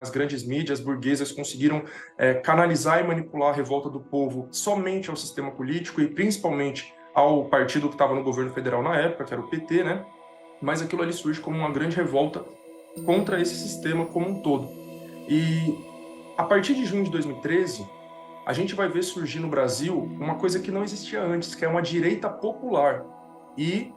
As grandes mídias burguesas conseguiram canalizar e manipular a revolta do povo somente ao sistema político e principalmente ao partido que estava no governo federal na época, que era o PT, né? Mas aquilo ali surge como uma grande revolta contra esse sistema como um todo. E a partir de junho de 2013, a gente vai ver surgir no Brasil uma coisa que não existia antes, que é uma direita popular e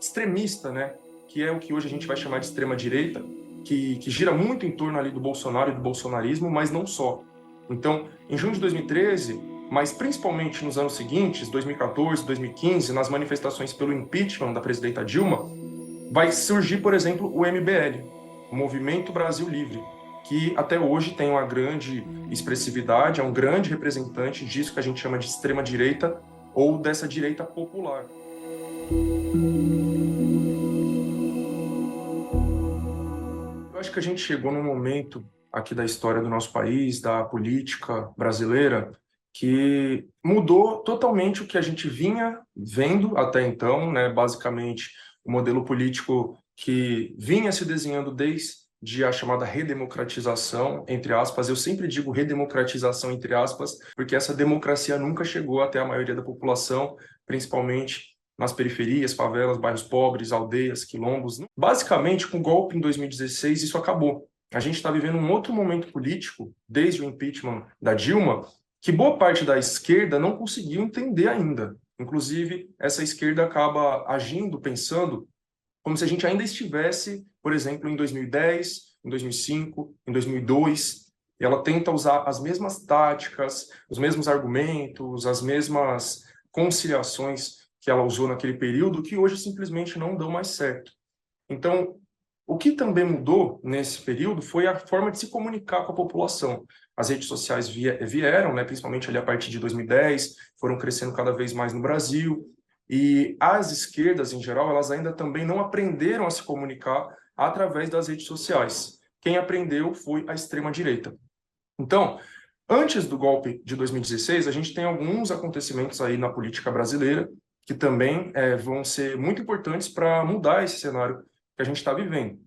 extremista, né? Que é o que hoje a gente vai chamar de extrema-direita, que gira muito em torno ali do Bolsonaro e do bolsonarismo, mas não só. Então, em junho de 2013, mas principalmente nos anos seguintes, 2014, 2015, nas manifestações pelo impeachment da presidenta Dilma, vai surgir, por exemplo, o MBL, o Movimento Brasil Livre, que até hoje tem uma grande expressividade, é um grande representante disso que a gente chama de extrema-direita ou dessa direita popular. Eu acho que a gente chegou num momento aqui da história do nosso país, da política brasileira, que mudou totalmente o que a gente vinha vendo até então, né? Basicamente, o modelo político que vinha se desenhando desde a chamada redemocratização, entre aspas. Eu sempre digo redemocratização, entre aspas, porque essa democracia nunca chegou até a maioria da população, principalmente nas periferias, favelas, bairros pobres, aldeias, quilombos. Basicamente, com o golpe em 2016, isso acabou. A gente está vivendo um outro momento político, desde o impeachment da Dilma, que boa parte da esquerda não conseguiu entender ainda. Inclusive, essa esquerda acaba agindo, pensando, como se a gente ainda estivesse, por exemplo, em 2010, em 2005, em 2002. E ela tenta usar as mesmas táticas, os mesmos argumentos, as mesmas conciliações que ela usou naquele período, que hoje simplesmente não dão mais certo. Então, o que também mudou nesse período foi a forma de se comunicar com a população. As redes sociais vieram, né, principalmente ali a partir de 2010, foram crescendo cada vez mais no Brasil, e as esquerdas, em geral, elas ainda também não aprenderam a se comunicar através das redes sociais. Quem aprendeu foi a extrema-direita. Então, antes do golpe de 2016, a gente tem alguns acontecimentos aí na política brasileira que também vão ser muito importantes para mudar esse cenário que a gente está vivendo.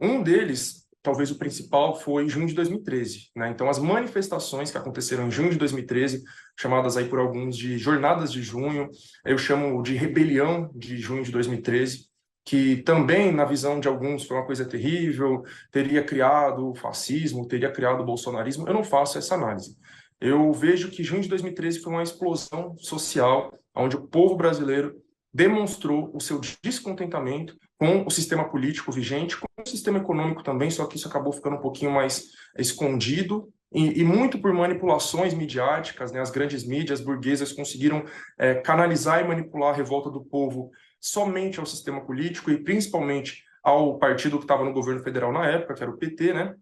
Um deles, talvez o principal, foi em junho de 2013, né? Então, as manifestações que aconteceram em junho de 2013, chamadas aí por alguns de Jornadas de Junho, eu chamo de Rebelião de Junho de 2013, que também, na visão de alguns, foi uma coisa terrível, teria criado o fascismo, teria criado o bolsonarismo. Eu não faço essa análise. Eu vejo que junho de 2013 foi uma explosão social, onde o povo brasileiro demonstrou o seu descontentamento com o sistema político vigente, com o sistema econômico também, só que isso acabou ficando um pouquinho mais escondido, e muito por manipulações midiáticas, né? As grandes mídias burguesas conseguiram canalizar e manipular a revolta do povo somente ao sistema político e principalmente ao partido que estava no governo federal na época, que era o PT, né?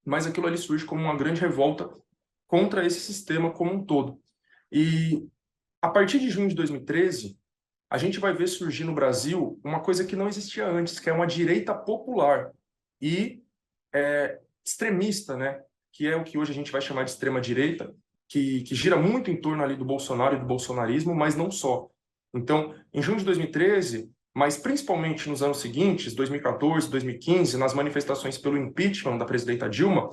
Mas aquilo ali surge como uma grande revolta contra esse sistema como um todo. E a partir de junho de 2013, a gente vai ver surgir no Brasil uma coisa que não existia antes, que é uma direita popular e extremista, né? Que é o que hoje a gente vai chamar de extrema-direita, que gira muito em torno ali do Bolsonaro e do bolsonarismo, mas não só. Então, em junho de 2013, mas principalmente nos anos seguintes, 2014, 2015, nas manifestações pelo impeachment da presidenta Dilma,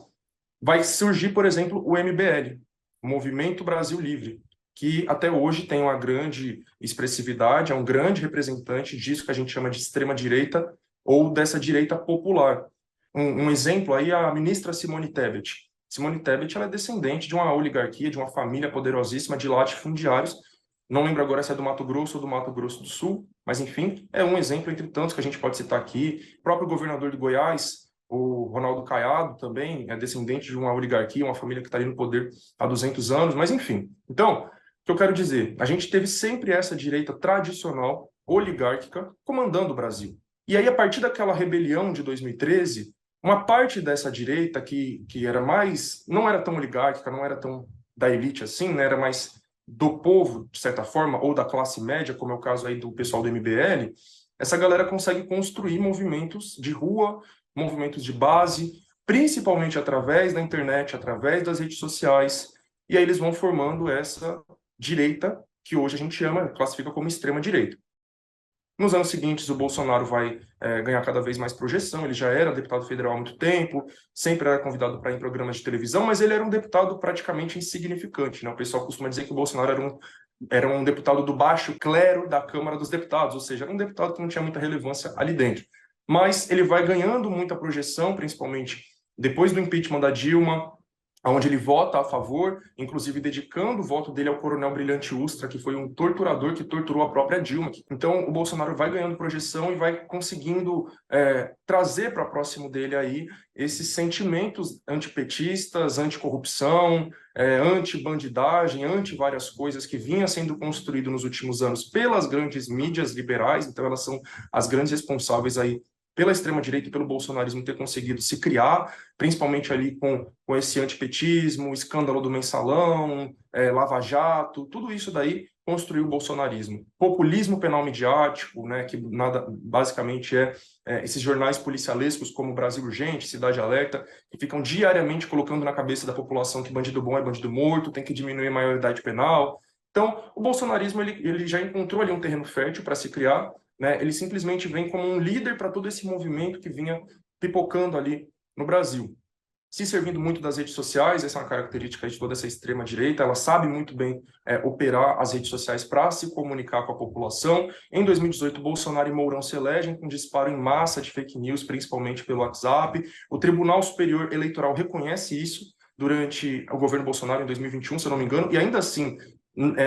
vai surgir, por exemplo, o MBL, o Movimento Brasil Livre, que até hoje tem uma grande expressividade, é um grande representante disso que a gente chama de extrema-direita ou dessa direita popular. Um exemplo aí é a ministra Simone Tebet. Simone Tebet ela é descendente de uma oligarquia, de uma família poderosíssima de latifundiários. Não lembro agora se é do Mato Grosso ou do Mato Grosso do Sul, mas enfim, é um exemplo entre tantos que a gente pode citar aqui. O próprio governador de Goiás, o Ronaldo Caiado, também é descendente de uma oligarquia, uma família que está ali no poder há 200 anos, mas enfim. Então, o que eu quero dizer? A gente teve sempre essa direita tradicional, oligárquica, comandando o Brasil. E aí, a partir daquela rebelião de 2013, uma parte dessa direita que era mais, não era tão oligárquica, não era tão da elite assim, né? Era mais do povo, de certa forma, ou da classe média, como é o caso aí do pessoal do MBL, essa galera consegue construir movimentos de rua, movimentos de base, principalmente através da internet, através das redes sociais, e aí eles vão formando essa direita que hoje a gente classifica como extrema direita. Nos anos seguintes, o Bolsonaro vai ganhar cada vez mais projeção. Ele já era deputado federal há muito tempo, sempre era convidado para ir em programas de televisão, mas ele era um deputado praticamente insignificante, né? O pessoal costuma dizer que o Bolsonaro era um deputado do baixo clero da Câmara dos Deputados, ou seja, era um deputado que não tinha muita relevância ali dentro. Mas ele vai ganhando muita projeção, principalmente depois do impeachment da Dilma, onde ele vota a favor, inclusive dedicando o voto dele ao Coronel Brilhante Ustra, que foi um torturador que torturou a própria Dilma. Então, o Bolsonaro vai ganhando projeção e vai conseguindo trazer para próximo dele aí esses sentimentos antipetistas, anticorrupção, anti-bandidagem, anti várias coisas que vinha sendo construído nos últimos anos pelas grandes mídias liberais. Então, elas são as grandes responsáveis aí pela extrema-direita e pelo bolsonarismo ter conseguido se criar, principalmente ali com esse antipetismo, escândalo do mensalão, Lava Jato, tudo isso daí construiu o bolsonarismo. Populismo penal midiático, né, que nada, basicamente esses jornais policialescos como Brasil Urgente, Cidade Alerta, que ficam diariamente colocando na cabeça da população que bandido bom é bandido morto, tem que diminuir a maioridade penal. Então, o bolsonarismo ele já encontrou ali um terreno fértil para se criar, né? Ele simplesmente vem como um líder para todo esse movimento que vinha pipocando ali no Brasil. Se servindo muito das redes sociais, essa é uma característica de toda essa extrema-direita, ela sabe muito bem operar as redes sociais para se comunicar com a população. Em 2018, Bolsonaro e Mourão se elegem com disparo em massa de fake news, principalmente pelo WhatsApp. O Tribunal Superior Eleitoral reconhece isso durante o governo Bolsonaro em 2021, se eu não me engano, e ainda assim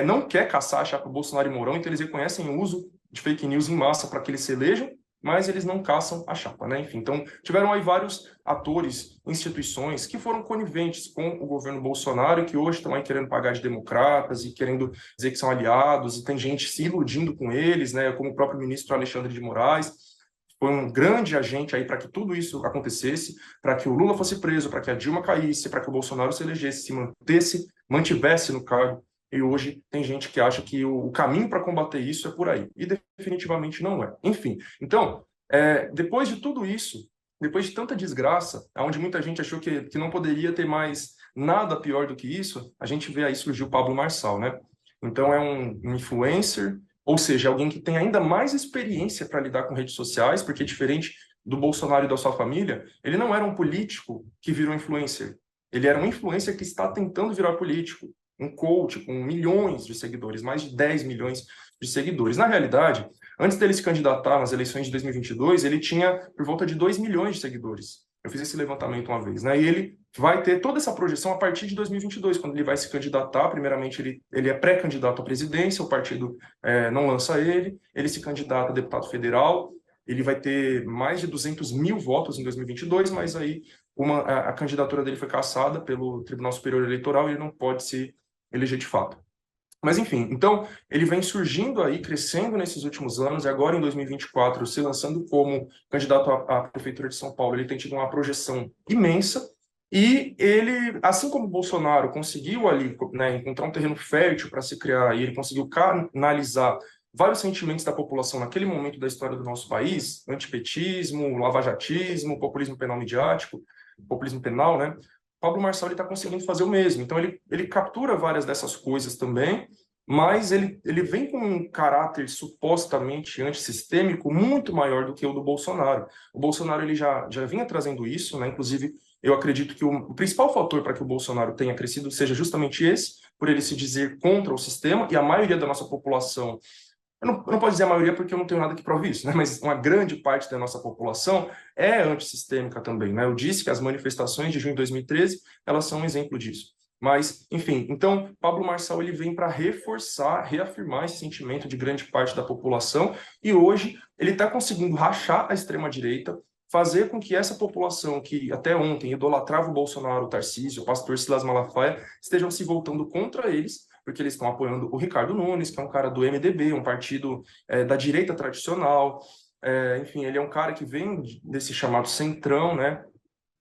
não quer caçar a chapa Bolsonaro e Mourão, então eles reconhecem o uso de fake news em massa para que eles se elejam, mas eles não caçam a chapa, né? Enfim, então tiveram aí vários atores, instituições que foram coniventes com o governo Bolsonaro e que hoje estão aí querendo pagar de democratas e querendo dizer que são aliados, e tem gente se iludindo com eles, né? Como o próprio ministro Alexandre de Moraes foi um grande agente aí para que tudo isso acontecesse, para que o Lula fosse preso, para que a Dilma caísse, para que o Bolsonaro se elegesse, se mantivesse no cargo. E hoje tem gente que acha que o caminho para combater isso é por aí. E definitivamente não é. Enfim, então, depois de tudo isso, depois de tanta desgraça, onde muita gente achou que não poderia ter mais nada pior do que isso, a gente vê aí surgir o Pablo Marçal, né? Então é um influencer, ou seja, alguém que tem ainda mais experiência para lidar com redes sociais, porque diferente do Bolsonaro e da sua família, ele não era um político que virou influencer. Ele era um influencer que está tentando virar político, um coach com milhões de seguidores, mais de 10 milhões de seguidores. Na realidade, antes dele se candidatar nas eleições de 2022, ele tinha por volta de 2 milhões de seguidores. Eu fiz esse levantamento uma vez, né? E ele vai ter toda essa projeção a partir de 2022, quando ele vai se candidatar. Primeiramente, ele é pré-candidato à presidência, o partido não lança ele se candidata a deputado federal, ele vai ter mais de 200 mil votos em 2022, mas aí a candidatura dele foi cassada pelo Tribunal Superior Eleitoral e ele não pode se eleger de fato. Mas, enfim, então ele vem surgindo aí, crescendo nesses últimos anos, e agora em 2024, se lançando como candidato à Prefeitura de São Paulo, ele tem tido uma projeção imensa, e ele, assim como o Bolsonaro conseguiu ali, né, encontrar um terreno fértil para se criar, e ele conseguiu canalizar vários sentimentos da população naquele momento da história do nosso país, antipetismo, lavajatismo, populismo penal midiático, populismo penal, né? Pablo Marçal está conseguindo fazer o mesmo. Então, ele captura várias dessas coisas também, mas ele vem com um caráter supostamente antissistêmico muito maior do que o do Bolsonaro. O Bolsonaro ele já vinha trazendo isso, né? Inclusive, eu acredito que o principal fator para que o Bolsonaro tenha crescido seja justamente esse, por ele se dizer contra o sistema, e a maioria da nossa população eu não posso dizer a maioria porque eu não tenho nada que prove isso, né? Mas uma grande parte da nossa população é antissistêmica também, né? Eu disse que as manifestações de junho de 2013, elas são um exemplo disso. Mas, enfim, então, Pablo Marçal ele vem para reforçar, reafirmar esse sentimento de grande parte da população e hoje ele está conseguindo rachar a extrema-direita, fazer com que essa população que até ontem idolatrava o Bolsonaro, o Tarcísio, o pastor Silas Malafaia, estejam se voltando contra eles porque eles estão apoiando o Ricardo Nunes, que é um cara do MDB, um partido da direita tradicional. Enfim, ele é um cara que vem desse chamado centrão, né,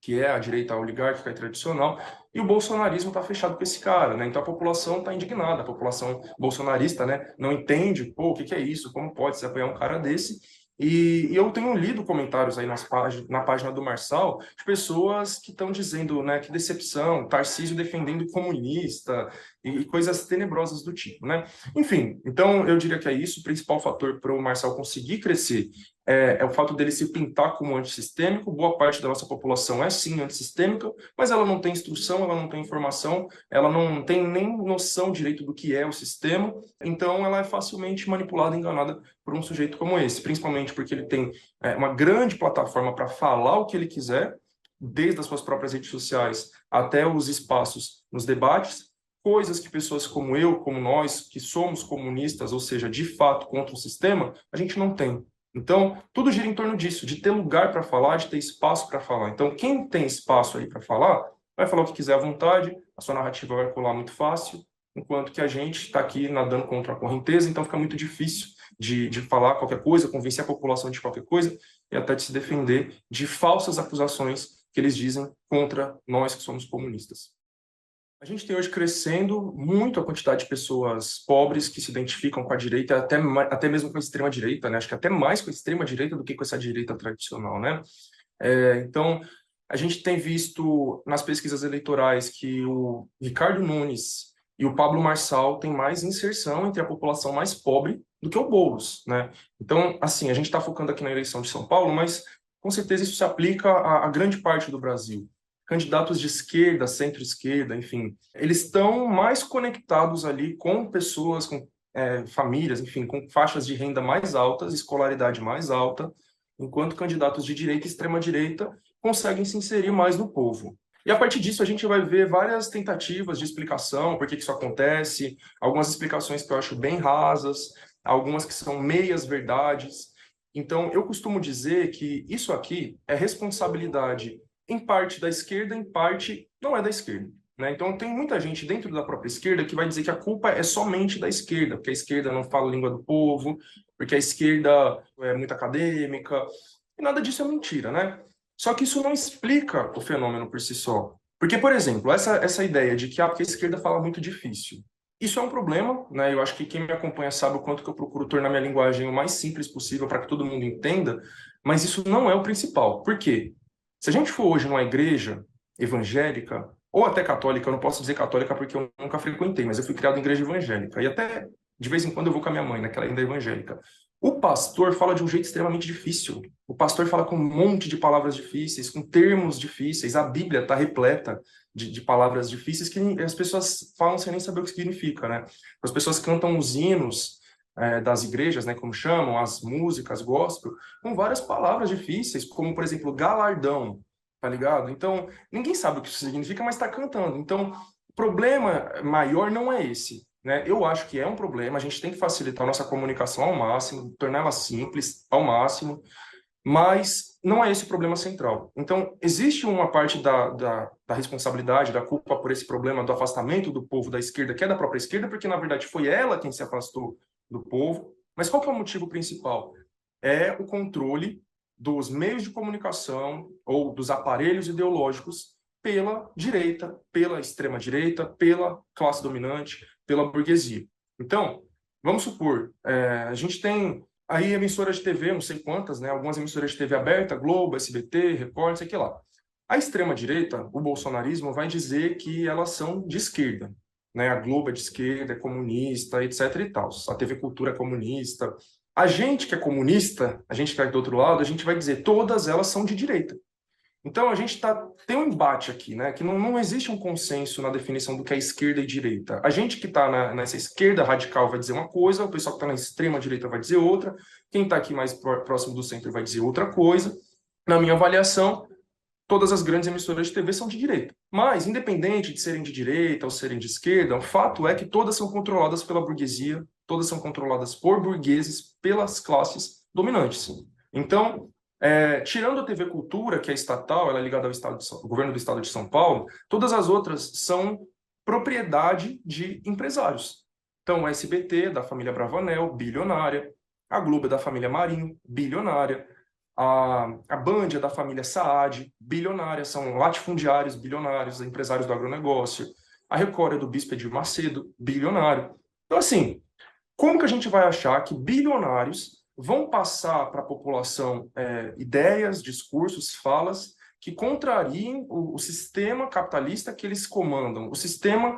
que é a direita oligárquica e tradicional, e o bolsonarismo está fechado com esse cara, né? Então a população está indignada, a população bolsonarista, né, não entende, pô, o que é isso, como pode se apoiar um cara desse? E eu tenho lido comentários aí na página do Marçal de pessoas que estão dizendo, né, que decepção, Tarcísio defendendo o comunista e coisas tenebrosas do tipo, né? Enfim, então eu diria que é isso. O principal fator para o Marçal conseguir crescer é o fato dele se pintar como antissistêmico. Boa parte da nossa população é sim antissistêmica, mas ela não tem instrução, ela não tem informação, ela não tem nem noção direito do que é o sistema, então ela é facilmente manipulada e enganada por um sujeito como esse, principalmente porque ele tem uma grande plataforma para falar o que ele quiser, desde as suas próprias redes sociais até os espaços nos debates, coisas que pessoas como eu, como nós, que somos comunistas, ou seja, de fato contra o sistema, a gente não tem. Então, tudo gira em torno disso, de ter lugar para falar, de ter espaço para falar. Então, quem tem espaço aí para falar, vai falar o que quiser à vontade, a sua narrativa vai colar muito fácil, enquanto que a gente está aqui nadando contra a correnteza, então fica muito difícil de falar qualquer coisa, convencer a população de qualquer coisa e até de se defender de falsas acusações que eles dizem contra nós que somos comunistas. A gente tem hoje crescendo muito a quantidade de pessoas pobres que se identificam com a direita, até mesmo com a extrema-direita, né? Acho que até mais com a extrema-direita do que com essa direita tradicional, né? Então, a gente tem visto nas pesquisas eleitorais que o Ricardo Nunes e o Pablo Marçal têm mais inserção entre a população mais pobre do que o Boulos, né? Então, assim, a gente está focando aqui na eleição de São Paulo, mas com certeza isso se aplica a grande parte do Brasil. Candidatos de esquerda, centro-esquerda, enfim, eles estão mais conectados ali com pessoas, com famílias, enfim, com faixas de renda mais altas, escolaridade mais alta, enquanto candidatos de direita e extrema-direita conseguem se inserir mais no povo. E a partir disso a gente vai ver várias tentativas de explicação, por que isso acontece, algumas explicações que eu acho bem rasas, algumas que são meias verdades. Então, eu costumo dizer que isso aqui é responsabilidade em parte da esquerda, em parte não é da esquerda, né? Então, tem muita gente dentro da própria esquerda que vai dizer que a culpa é somente da esquerda, porque a esquerda não fala a língua do povo, porque a esquerda é muito acadêmica, e nada disso é mentira, né? Só que isso não explica o fenômeno por si só. Porque, por exemplo, essa ideia de que porque a esquerda fala muito difícil, isso é um problema, né? Eu acho que quem me acompanha sabe o quanto que eu procuro tornar minha linguagem o mais simples possível para que todo mundo entenda, mas isso não é o principal. Por quê? Se a gente for hoje numa igreja evangélica, ou até católica, eu não posso dizer católica porque eu nunca frequentei, mas eu fui criado em igreja evangélica, e até de vez em quando eu vou com a minha mãe, naquela ainda evangélica. O pastor fala de um jeito extremamente difícil. O pastor fala com um monte de palavras difíceis, com termos difíceis. A Bíblia está repleta de palavras difíceis que as pessoas falam sem nem saber o que significa, né? As pessoas cantam os hinos das igrejas, né, como chamam, as músicas gospel, com várias palavras difíceis, como, por exemplo, galardão, tá ligado? Então, ninguém sabe o que isso significa, mas está cantando. Então, o problema maior não é esse, né? Eu acho que é um problema, a gente tem que facilitar a nossa comunicação ao máximo, torná-la simples ao máximo, mas não é esse o problema central. Então, existe uma parte da responsabilidade, da culpa por esse problema do afastamento do povo da esquerda, que é da própria esquerda, porque, na verdade, foi ela quem se afastou do povo. Mas qual que é o motivo principal? É o controle dos meios de comunicação ou dos aparelhos ideológicos pela direita, pela extrema-direita, pela classe dominante, pela burguesia. Então, vamos supor, a gente tem aí emissoras de TV, não sei quantas, né? Algumas emissoras de TV aberta, Globo, SBT, Record, não sei o que lá. A extrema-direita, o bolsonarismo, vai dizer que elas são de esquerda, né? A Globo é de esquerda, é comunista, etc e tal. A TV Cultura é comunista. A gente que é comunista, a gente que é do outro lado, a gente vai dizer todas elas são de direita. Então, a gente tem um embate aqui, né? Que não existe um consenso na definição do que é esquerda e direita. A gente que está nessa esquerda radical vai dizer uma coisa, o pessoal que está na extrema direita vai dizer outra, quem está aqui mais próximo do centro vai dizer outra coisa. Na minha avaliação, todas as grandes emissoras de TV são de direita. Mas, independente de serem de direita ou serem de esquerda, o fato é que todas são controladas pela burguesia, todas são controladas por burgueses, pelas classes dominantes. Então, tirando a TV Cultura, que é estatal, ela é ligada ao governo do estado de São Paulo, todas as outras são propriedade de empresários. Então, o SBT, da família Bravanel, bilionária, a Globo é da família Marinho, bilionária, a Band é da família Saad, bilionária, são latifundiários, bilionários, empresários do agronegócio, a Record é do Bispo Edir Macedo, bilionário. Então, assim, como que a gente vai achar que bilionários vão passar para a população ideias, discursos, falas que contrariem o sistema capitalista que eles comandam, o sistema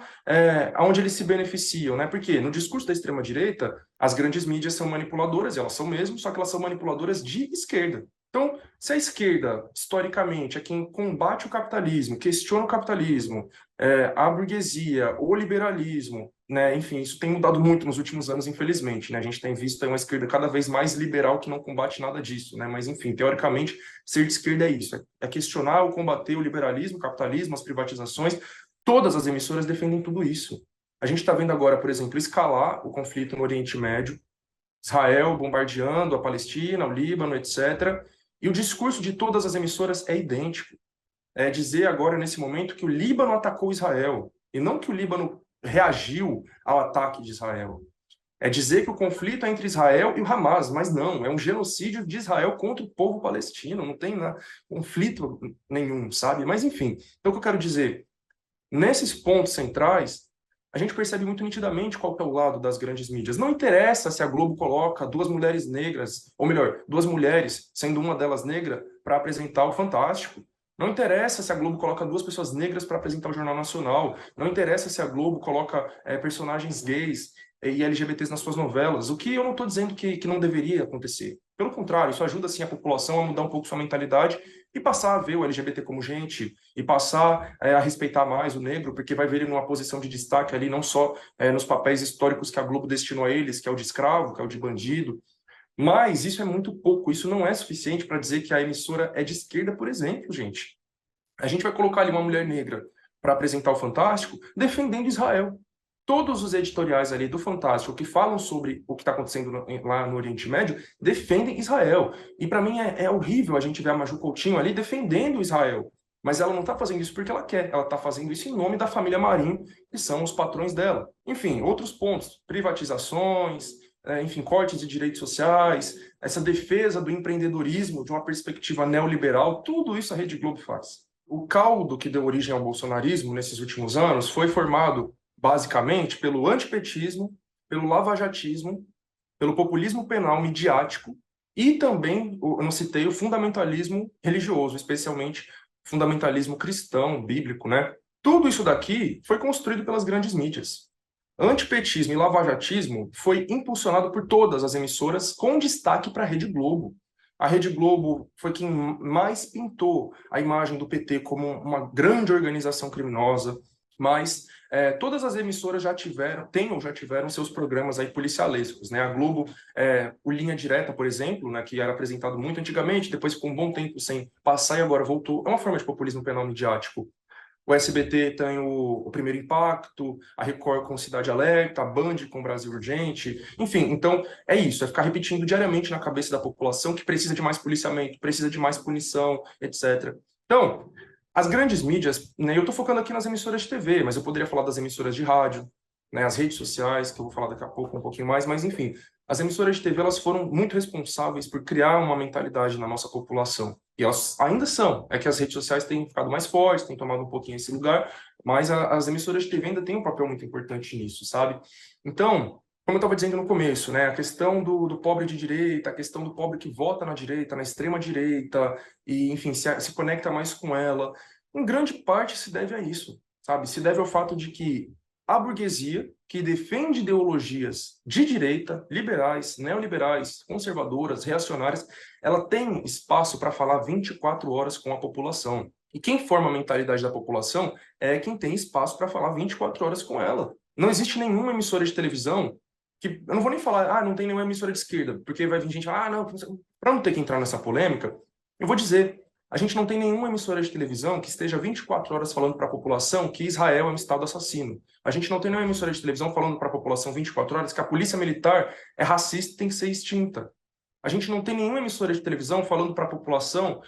onde eles se beneficiam, né? Porque no discurso da extrema-direita, as grandes mídias são manipuladoras, e elas são mesmo, só que elas são manipuladoras de esquerda. Então, se a esquerda, historicamente, é quem combate o capitalismo, questiona o capitalismo, a burguesia, o liberalismo, né? Enfim, isso tem mudado muito nos últimos anos, infelizmente, né? A gente tem visto uma esquerda cada vez mais liberal que não combate nada disso, né? Mas, enfim, teoricamente, ser de esquerda é isso, é questionar ou combater o liberalismo, o capitalismo, as privatizações. Todas as emissoras defendem tudo isso. A gente está vendo agora, por exemplo, escalar o conflito no Oriente Médio, Israel bombardeando a Palestina, o Líbano, etc. E o discurso de todas as emissoras é idêntico. É dizer agora, nesse momento, que o Líbano atacou Israel, e não que o Líbano reagiu ao ataque de Israel. É dizer que o conflito é entre Israel e o Hamas, mas não, é um genocídio de Israel contra o povo palestino, não tem conflito nenhum, sabe? Mas, enfim, então o que eu quero dizer, nesses pontos centrais, a gente percebe muito nitidamente qual que é o lado das grandes mídias. Não interessa se a Globo coloca duas mulheres negras, ou melhor, duas mulheres, sendo uma delas negra, para apresentar o Fantástico. Não interessa se a Globo coloca duas pessoas negras para apresentar o Jornal Nacional. Não interessa se a Globo coloca personagens gays e LGBTs nas suas novelas. O que eu não estou dizendo que não deveria acontecer. Pelo contrário, isso ajuda sim a população a mudar um pouco sua mentalidade e passar a ver o LGBT como gente, e passar a respeitar mais o negro, porque vai ver ele numa posição de destaque ali, não só nos papéis históricos que a Globo destinou a eles, que é o de escravo, que é o de bandido. Mas isso é muito pouco, isso não é suficiente para dizer que a emissora é de esquerda, por exemplo, gente. A gente vai colocar ali uma mulher negra para apresentar o Fantástico defendendo Israel. Todos os editoriais ali do Fantástico que falam sobre o que está acontecendo lá no Oriente Médio defendem Israel. E para mim é horrível a gente ver a Maju Coutinho ali defendendo Israel. Mas ela não está fazendo isso porque ela quer, ela está fazendo isso em nome da família Marinho, que são os patrões dela. Enfim, outros pontos, privatizações, enfim, cortes de direitos sociais, essa defesa do empreendedorismo de uma perspectiva neoliberal, tudo isso a Rede Globo faz. O caldo que deu origem ao bolsonarismo nesses últimos anos foi formado basicamente pelo antipetismo, pelo lavajatismo, pelo populismo penal midiático e também, eu não citei, o fundamentalismo religioso, especialmente fundamentalismo cristão, bíblico, né? Tudo isso daqui foi construído pelas grandes mídias. Antipetismo e lavajatismo foi impulsionado por todas as emissoras, com destaque para a Rede Globo. A Rede Globo foi quem mais pintou a imagem do PT como uma grande organização criminosa, mas todas as emissoras já tiveram seus programas aí policialescos, né? A Globo, o Linha Direta, por exemplo, né, que era apresentado muito antigamente, depois ficou um bom tempo sem passar e agora voltou. É uma forma de populismo penal midiático. O SBT tem o Primeiro Impacto, a Record com Cidade Alerta, a Band com Brasil Urgente. Enfim, então é isso, é ficar repetindo diariamente na cabeça da população que precisa de mais policiamento, precisa de mais punição, etc. Então, as grandes mídias, né, eu estou focando aqui nas emissoras de TV, mas eu poderia falar das emissoras de rádio, né, as redes sociais, que eu vou falar daqui a pouco um pouquinho mais, mas enfim, as emissoras de TV elas foram muito responsáveis por criar uma mentalidade na nossa população. E elas ainda são. É que as redes sociais têm ficado mais fortes, têm tomado um pouquinho esse lugar, mas as emissoras de TV ainda têm um papel muito importante nisso, sabe? Então, como eu estava dizendo no começo, né, a questão do pobre de direita, a questão do pobre que vota na direita, na extrema direita, e, enfim, se conecta mais com ela, em grande parte se deve a isso, sabe? Se deve ao fato de que a burguesia, que defende ideologias de direita, liberais, neoliberais, conservadoras, reacionárias, ela tem espaço para falar 24 horas com a população. E quem forma a mentalidade da população é quem tem espaço para falar 24 horas com ela. Não existe nenhuma emissora de televisão que... Eu não vou nem falar, não tem nenhuma emissora de esquerda, porque vai vir gente, não, para não ter que entrar nessa polêmica, eu vou dizer, a gente não tem nenhuma emissora de televisão que esteja 24 horas falando para a população que Israel é um estado assassino. A gente não tem nenhuma emissora de televisão falando para a população 24 horas que a polícia militar é racista e tem que ser extinta. A gente não tem nenhuma emissora de televisão falando para a população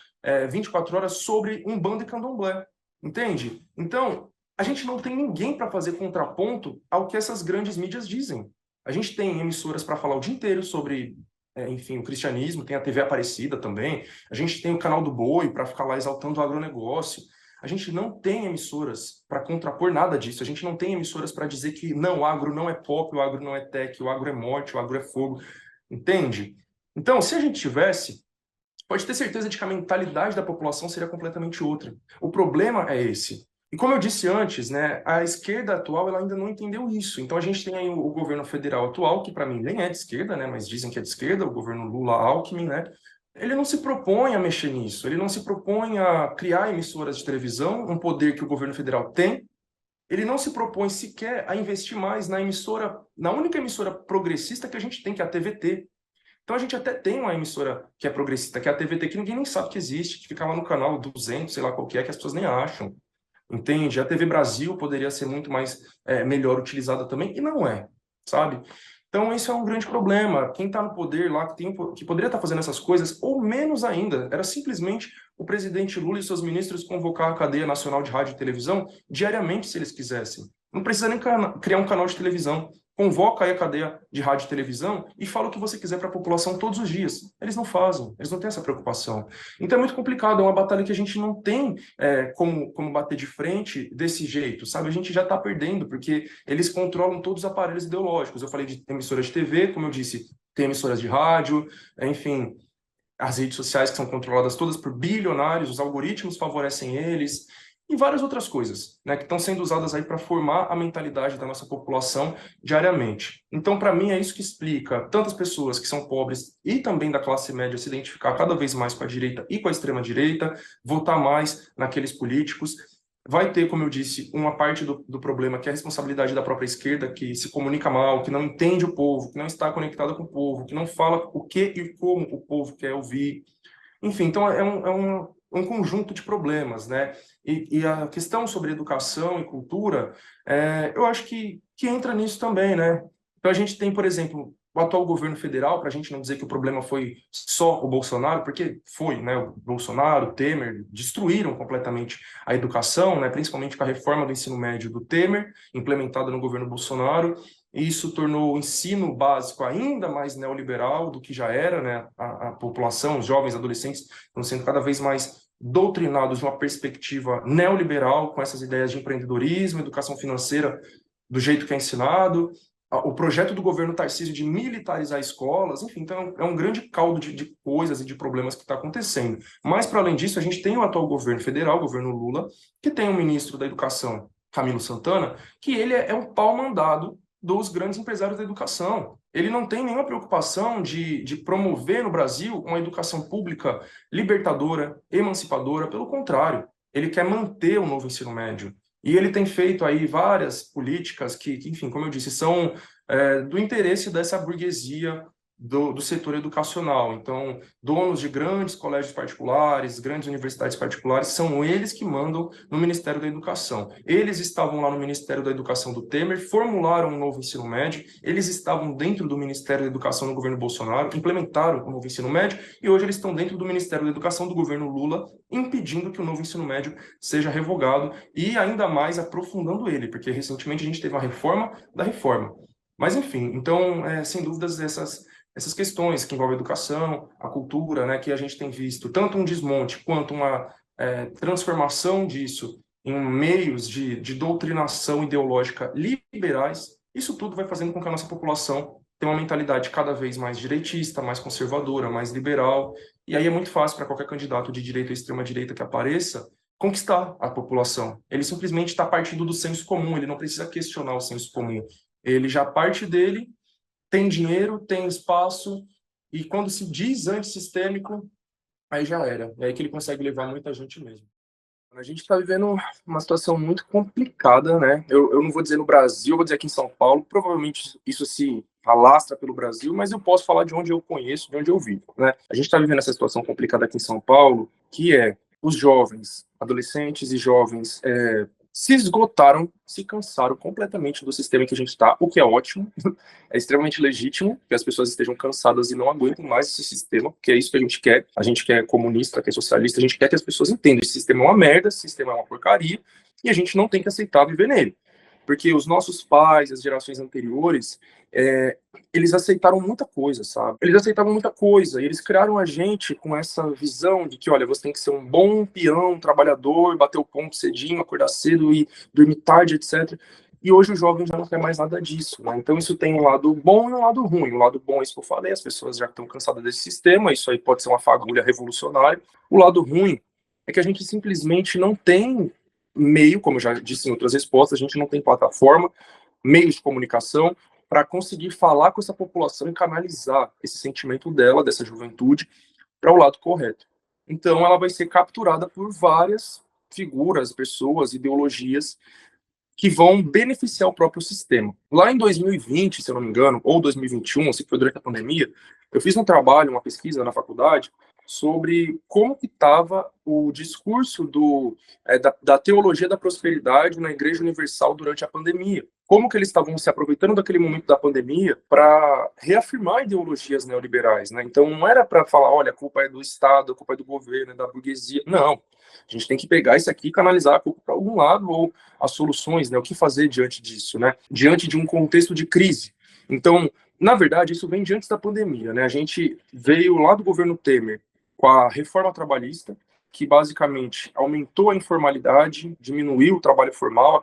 24 horas sobre Umbanda e Candomblé. Entende? Então, a gente não tem ninguém para fazer contraponto ao que essas grandes mídias dizem. A gente tem emissoras para falar o dia inteiro sobre, enfim, o cristianismo, tem a TV Aparecida também, a gente tem o canal do Boi para ficar lá exaltando o agronegócio. A gente não tem emissoras para contrapor nada disso. A gente não tem emissoras para dizer que não, o agro não é pop, o agro não é tech, o agro é morte, o agro é fogo. Entende? Então, se a gente tivesse, pode ter certeza de que a mentalidade da população seria completamente outra. O problema é esse. E como eu disse antes, né, a esquerda atual ela ainda não entendeu isso. Então a gente tem aí o governo federal atual, que para mim nem é de esquerda, né, mas dizem que é de esquerda, o governo Lula-Alckmin, né? Ele não se propõe a mexer nisso, ele não se propõe a criar emissoras de televisão, um poder que o governo federal tem. Ele não se propõe sequer a investir mais na emissora, na única emissora progressista que a gente tem, que é a TVT. Então a gente até tem uma emissora que é progressista, que é a TVT, que ninguém nem sabe que existe, que fica lá no canal 200, sei lá qual que é, que as pessoas nem acham. Entende? A TV Brasil poderia ser muito mais melhor utilizada também, e não é, sabe? Então, isso é um grande problema. Quem está no poder lá, que poderia estar fazendo essas coisas, ou menos ainda, era simplesmente o presidente Lula e seus ministros convocar a cadeia nacional de rádio e televisão diariamente, se eles quisessem. Não precisa nem criar um canal de televisão. Convoca aí a cadeia de rádio e televisão e fala o que você quiser para a população todos os dias. Eles não fazem, eles não têm essa preocupação. Então é muito complicado, é uma batalha que a gente não tem como bater de frente desse jeito, sabe? A gente já está perdendo, porque eles controlam todos os aparelhos ideológicos. Eu falei de emissoras de TV, como eu disse, tem emissoras de rádio, enfim, as redes sociais que são controladas todas por bilionários, os algoritmos favorecem eles, e várias outras coisas, né, que estão sendo usadas aí para formar a mentalidade da nossa população diariamente. Então, para mim, é isso que explica tantas pessoas que são pobres e também da classe média se identificar cada vez mais com a direita e com a extrema-direita, votar mais naqueles políticos. Vai ter, como eu disse, uma parte do problema que é a responsabilidade da própria esquerda, que se comunica mal, que não entende o povo, que não está conectada com o povo, que não fala o que e como o povo quer ouvir. Enfim, então é um conjunto de problemas, né? E a questão sobre educação e cultura, eu acho que entra nisso também, né? Então a gente tem, por exemplo, o atual governo federal, para a gente não dizer que o problema foi só o Bolsonaro, porque foi, né? O Bolsonaro, o Temer, destruíram completamente a educação, né? Principalmente com a reforma do ensino médio do Temer, implementada no governo Bolsonaro, e isso tornou o ensino básico ainda mais neoliberal do que já era, né? A população, os jovens, adolescentes, estão sendo cada vez mais doutrinados de uma perspectiva neoliberal, com essas ideias de empreendedorismo, educação financeira do jeito que é ensinado, o projeto do governo Tarcísio de militarizar escolas, enfim, então é um grande caldo de coisas e de problemas que está acontecendo. Mas, para além disso, a gente tem o atual governo federal, o governo Lula, que tem o ministro da Educação, Camilo Santana, que ele é um pau-mandado dos grandes empresários da educação. Ele não tem nenhuma preocupação de promover no Brasil uma educação pública libertadora, emancipadora, pelo contrário, ele quer manter o novo ensino médio. E ele tem feito aí várias políticas que enfim, como eu disse, são do interesse dessa burguesia do setor educacional. Então, donos de grandes colégios particulares, grandes universidades particulares, são eles que mandam no Ministério da Educação. Eles estavam lá no Ministério da Educação do Temer, formularam um novo ensino médio, eles estavam dentro do Ministério da Educação no governo Bolsonaro, implementaram o novo ensino médio, e hoje eles estão dentro do Ministério da Educação do governo Lula, impedindo que o novo ensino médio seja revogado e ainda mais aprofundando ele, porque recentemente a gente teve uma reforma da reforma. Mas, enfim, então, sem dúvidas, essas questões que envolvem a educação, a cultura, né, que a gente tem visto tanto um desmonte quanto uma transformação disso em meios de doutrinação ideológica liberais, isso tudo vai fazendo com que a nossa população tenha uma mentalidade cada vez mais direitista, mais conservadora, mais liberal, e aí é muito fácil para qualquer candidato de direita ou extrema-direita que apareça conquistar a população. Ele simplesmente está partindo do senso comum, ele não precisa questionar o senso comum. Ele já parte dele, tem dinheiro, tem espaço, e quando se diz antissistêmico, aí já era. É aí que ele consegue levar muita gente mesmo. A gente está vivendo uma situação muito complicada, né? Eu não vou dizer no Brasil, eu vou dizer aqui em São Paulo. Provavelmente isso se alastra pelo Brasil, mas eu posso falar de onde eu conheço, de onde eu vivo, né? A gente está vivendo essa situação complicada aqui em São Paulo, que é os jovens, adolescentes e jovens, se esgotaram, se cansaram completamente do sistema em que a gente está, o que é ótimo, é extremamente legítimo que as pessoas estejam cansadas e não aguentem mais esse sistema, porque é isso que a gente quer comunista, que é socialista, a gente quer que as pessoas entendam, esse sistema é uma merda, esse sistema é uma porcaria, e a gente não tem que aceitar viver nele. Porque os nossos pais, as gerações anteriores, eles aceitaram muita coisa, sabe? Eles aceitavam muita coisa, e eles criaram a gente com essa visão de que, olha, você tem que ser um bom peão, um trabalhar, bater o ponto cedinho, acordar cedo e dormir tarde, etc. E hoje o jovem já não quer mais nada disso, né? Então isso tem um lado bom e um lado ruim. O lado bom é isso que eu falei, as pessoas já estão cansadas desse sistema, isso aí pode ser uma fagulha revolucionária. O lado ruim é que a gente simplesmente não tem meio, como eu já disse em outras respostas, a gente não tem plataforma, meios de comunicação para conseguir falar com essa população e canalizar esse sentimento dela, dessa juventude, para o lado correto. Então ela vai ser capturada por várias figuras, pessoas, ideologias que vão beneficiar o próprio sistema. Lá em 2020, se eu não me engano, ou 2021, se foi durante a pandemia, eu fiz um trabalho, uma pesquisa na faculdade sobre como que estava o discurso da teologia da prosperidade na Igreja Universal durante a pandemia. Como que eles estavam se aproveitando daquele momento da pandemia para reafirmar ideologias neoliberais, né? Então não era para falar, olha, a culpa é do Estado, a culpa é do governo, é da burguesia. Não. A gente tem que pegar isso aqui e canalizar a culpa para algum lado ou as soluções, né? O que fazer diante disso, né? Diante de um contexto de crise. Então, na verdade, isso vem diante da pandemia, né? A gente veio lá do governo Temer com a reforma trabalhista, que basicamente aumentou a informalidade, diminuiu o trabalho formal,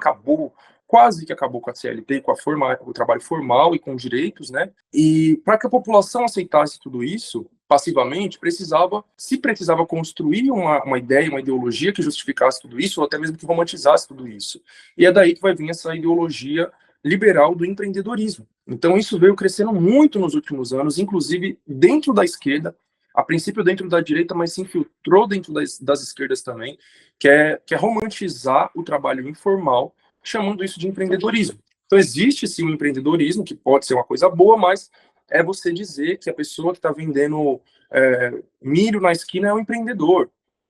quase que acabou com a CLT, com o trabalho formal e com direitos, né? E para que a população aceitasse tudo isso, passivamente, se precisava construir uma ideia, uma ideologia que justificasse tudo isso, ou até mesmo que romantizasse tudo isso. E é daí que vai vir essa ideologia liberal do empreendedorismo. Então isso veio crescendo muito nos últimos anos, inclusive dentro da esquerda, a princípio dentro da direita, mas se infiltrou dentro das esquerdas também, que é romantizar o trabalho informal, chamando isso de empreendedorismo. Então existe sim o empreendedorismo, que pode ser uma coisa boa, mas é você dizer que a pessoa que está vendendo milho na esquina é um empreendedor,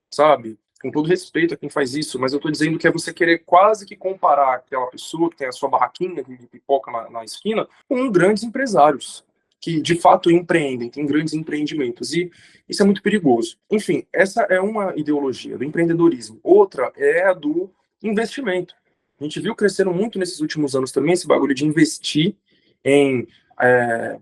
sabe? Com todo respeito a quem faz isso, mas eu estou dizendo que é você querer quase que comparar aquela pessoa que tem a sua barraquinha de pipoca na esquina com grandes empresários que de fato empreendem, têm grandes empreendimentos, e isso é muito perigoso. Enfim, essa é uma ideologia do empreendedorismo. Outra é a do investimento. A gente viu crescendo muito nesses últimos anos também esse bagulho de investir em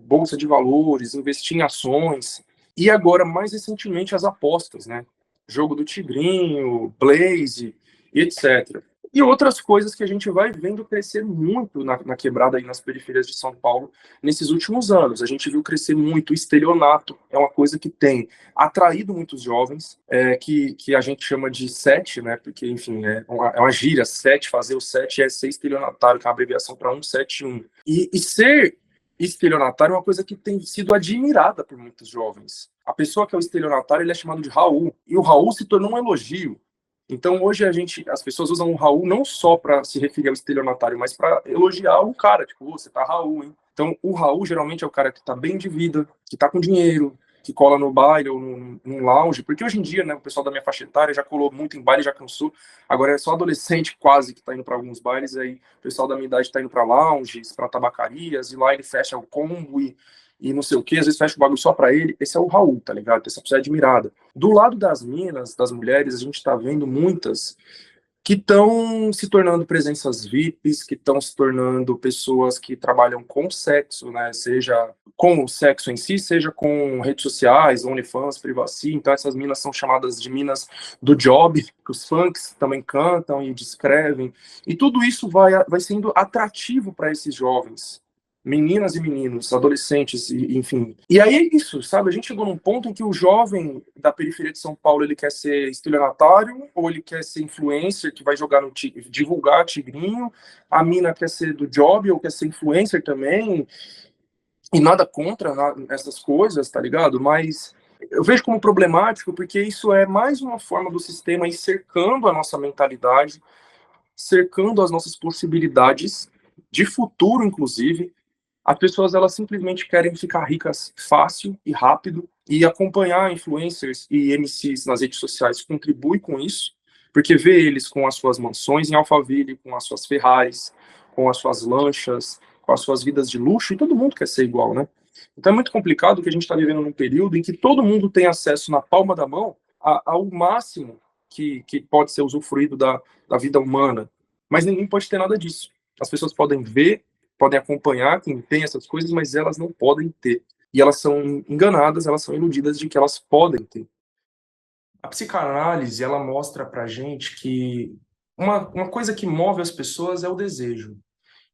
bolsa de valores, investir em ações, e agora, mais recentemente, as apostas, né? Jogo do Tigrinho, Blaze, e etc. E outras coisas que a gente vai vendo crescer muito na quebrada aí nas periferias de São Paulo nesses últimos anos. A gente viu crescer muito o estelionato, é uma coisa que tem atraído muitos jovens, que a gente chama de SET, né? Porque, enfim, é uma gíria, SET, fazer o SET é ser estelionatário, que é uma abreviação para 171. E ser estelionatário é uma coisa que tem sido admirada por muitos jovens. A pessoa que é o estelionatário, ele é chamado de Raul, e o Raul se tornou um elogio. Então hoje as pessoas usam o Raul não só para se referir ao estelionatário, mas para elogiar o cara, tipo, você tá Raul, hein? Então o Raul geralmente é o cara que tá bem de vida, que tá com dinheiro, que cola no baile ou num lounge, porque hoje em dia, né, o pessoal da minha faixa etária já colou muito em baile, já cansou. Agora é só adolescente quase que tá indo para alguns bailes, aí o pessoal da minha idade tá indo para lounges, para tabacarias, e lá ele fecha o combo e não sei o que, às vezes fecha o bagulho só para ele. Esse é o Raul, tá ligado? Essa pessoa é admirada. Do lado das minas, das mulheres, a gente tá vendo muitas que estão se tornando presenças VIPs, que estão se tornando pessoas que trabalham com sexo, né? Seja com o sexo em si, seja com redes sociais, OnlyFans, Privacy. Então essas minas são chamadas de minas do job, que os funks também cantam e descrevem. E tudo isso vai sendo atrativo para esses jovens, meninas e meninos, adolescentes, enfim. E aí é isso, sabe? A gente chegou num ponto em que o jovem da periferia de São Paulo, ele quer ser estelionatário, ou ele quer ser influencer, que vai jogar divulgar tigrinho, a mina quer ser do job, ou quer ser influencer também, e nada contra essas coisas, tá ligado? Mas eu vejo como problemático, porque isso é mais uma forma do sistema ir cercando a nossa mentalidade, cercando as nossas possibilidades de futuro, inclusive. As pessoas, elas simplesmente querem ficar ricas fácil e rápido, e acompanhar influencers e MCs nas redes sociais contribui com isso, porque vê eles com as suas mansões em Alphaville, com as suas Ferraris, com as suas lanchas, com as suas vidas de luxo, e todo mundo quer ser igual, né? Então é muito complicado que a gente está vivendo num período em que todo mundo tem acesso na palma da mão ao máximo que pode ser usufruído da vida humana, mas ninguém pode ter nada disso. As pessoas podem ver, podem acompanhar quem tem essas coisas, mas elas não podem ter. E elas são enganadas, elas são iludidas de que elas podem ter. A psicanálise, ela mostra pra gente que uma coisa que move as pessoas é o desejo.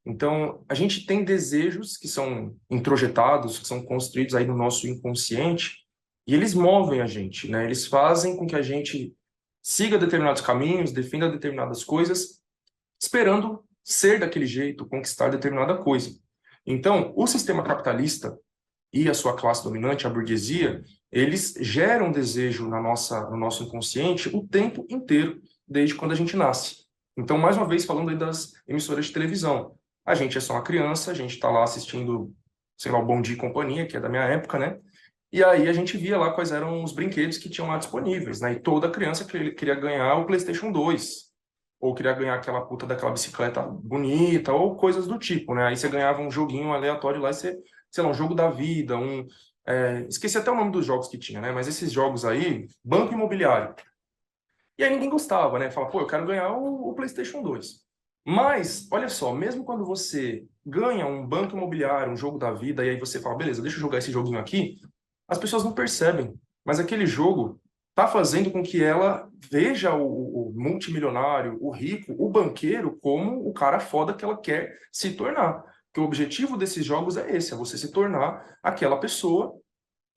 Então, a gente tem desejos que são introjetados, que são construídos aí no nosso inconsciente, e eles movem a gente, né? Eles fazem com que a gente siga determinados caminhos, defenda determinadas coisas, esperando ser daquele jeito, conquistar determinada coisa. Então, o sistema capitalista e a sua classe dominante, a burguesia, eles geram desejo no nosso inconsciente o tempo inteiro, desde quando a gente nasce. Então, mais uma vez, falando aí das emissoras de televisão. A gente é só uma criança, a gente está lá assistindo, sei lá, o Bom Dia e Companhia, que é da minha época, né? E aí a gente via lá quais eram os brinquedos que tinham lá disponíveis, né? E toda criança queria ganhar o PlayStation 2, ou queria ganhar aquela puta daquela bicicleta bonita, ou coisas do tipo, né? Aí você ganhava um joguinho aleatório lá, e você, sei lá, um jogo da vida, esqueci até o nome dos jogos que tinha, né? Mas esses jogos aí, Banco Imobiliário. E aí ninguém gostava, né? Fala, pô, eu quero ganhar o PlayStation 2. Mas, olha só, mesmo quando você ganha um banco imobiliário, um jogo da vida, e aí você fala, beleza, deixa eu jogar esse joguinho aqui, as pessoas não percebem. Mas aquele jogo está fazendo com que ela veja o multimilionário, o rico, o banqueiro, como o cara foda que ela quer se tornar. Porque o objetivo desses jogos é esse, é você se tornar aquela pessoa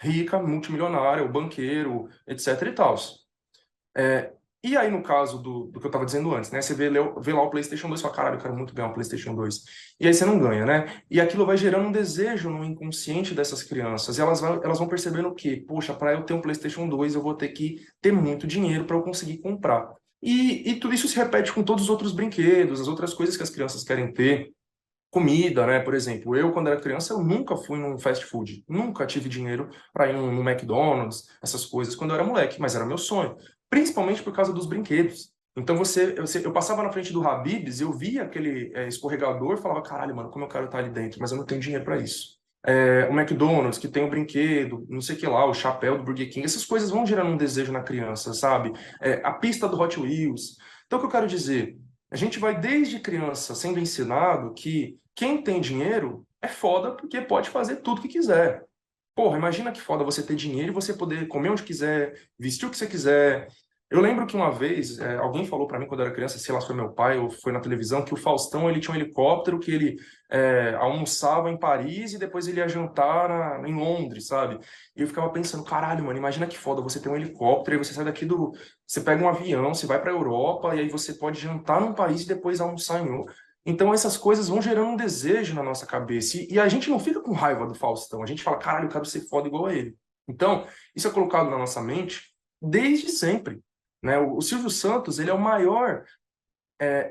rica, multimilionária, o banqueiro, etc e tal. É, e aí, no caso do que eu estava dizendo antes, né? Você vê lá o PlayStation 2 e fala, caralho, eu quero muito ganhar um PlayStation 2. E aí você não ganha, né? E aquilo vai gerando um desejo no inconsciente dessas crianças. E elas vão percebendo que, poxa, para eu ter um PlayStation 2, eu vou ter que ter muito dinheiro para eu conseguir comprar. E tudo isso se repete com todos os outros brinquedos, as outras coisas que as crianças querem ter. Comida, né? Por exemplo, eu, quando era criança, eu nunca fui num fast food. Nunca tive dinheiro para ir num McDonald's, essas coisas, quando eu era moleque, mas era meu sonho. Principalmente por causa dos brinquedos. Então eu passava na frente do Habib's, eu via aquele escorregador, falava, caralho, mano, como eu quero estar ali dentro, mas eu não tenho dinheiro para isso. O McDonald's, que tem o brinquedo, não sei o que lá, o chapéu do Burger King, essas coisas vão gerando um desejo na criança, sabe? A pista do Hot Wheels. Então, o que eu quero dizer? A gente vai desde criança sendo ensinado que quem tem dinheiro é foda porque pode fazer tudo que quiser. Porra, imagina que foda você ter dinheiro e você poder comer onde quiser, vestir o que você quiser. Eu lembro que uma vez alguém falou pra mim quando eu era criança, sei lá se foi meu pai ou foi na televisão, que o Faustão ele tinha um helicóptero que ele almoçava em Paris e depois ele ia jantar em Londres, sabe? E eu ficava pensando, caralho, mano, imagina que foda você ter um helicóptero e você sai daqui do. Você pega um avião, você vai pra Europa e aí você pode jantar num país e depois almoçar em outro. Então essas coisas vão gerando um desejo na nossa cabeça. E a gente não fica com raiva do Faustão. A gente fala, caralho, eu quero ser foda igual a ele. Então, isso é colocado na nossa mente desde sempre. Né? O Silvio Santos, ele é o maior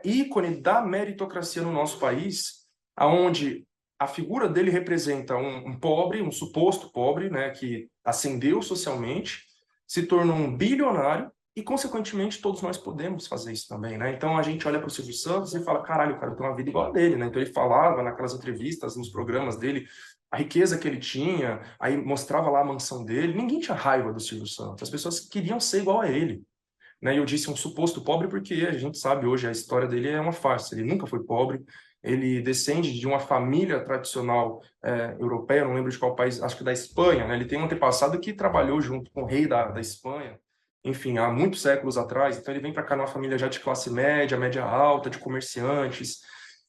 ícone da meritocracia no nosso país, aonde a figura dele representa um pobre, um suposto pobre, né, que ascendeu socialmente, se tornou um bilionário e, consequentemente, todos nós podemos fazer isso também, né? Então a gente olha para o Silvio Santos e fala, caralho, o cara tem uma vida igual a dele, né? Então ele falava naquelas entrevistas, nos programas dele, a riqueza que ele tinha, aí mostrava lá a mansão dele. Ninguém tinha raiva do Silvio Santos, as pessoas queriam ser igual a ele, né? E eu disse um suposto pobre porque a gente sabe hoje a história dele é uma farsa. Ele nunca foi pobre. Ele descende de uma família tradicional europeia, não lembro de qual país, acho que da Espanha, né? Ele tem um antepassado que trabalhou junto com o rei da Espanha, enfim, há muitos séculos atrás. Então ele vem para cá numa família já de classe média, média alta, de comerciantes,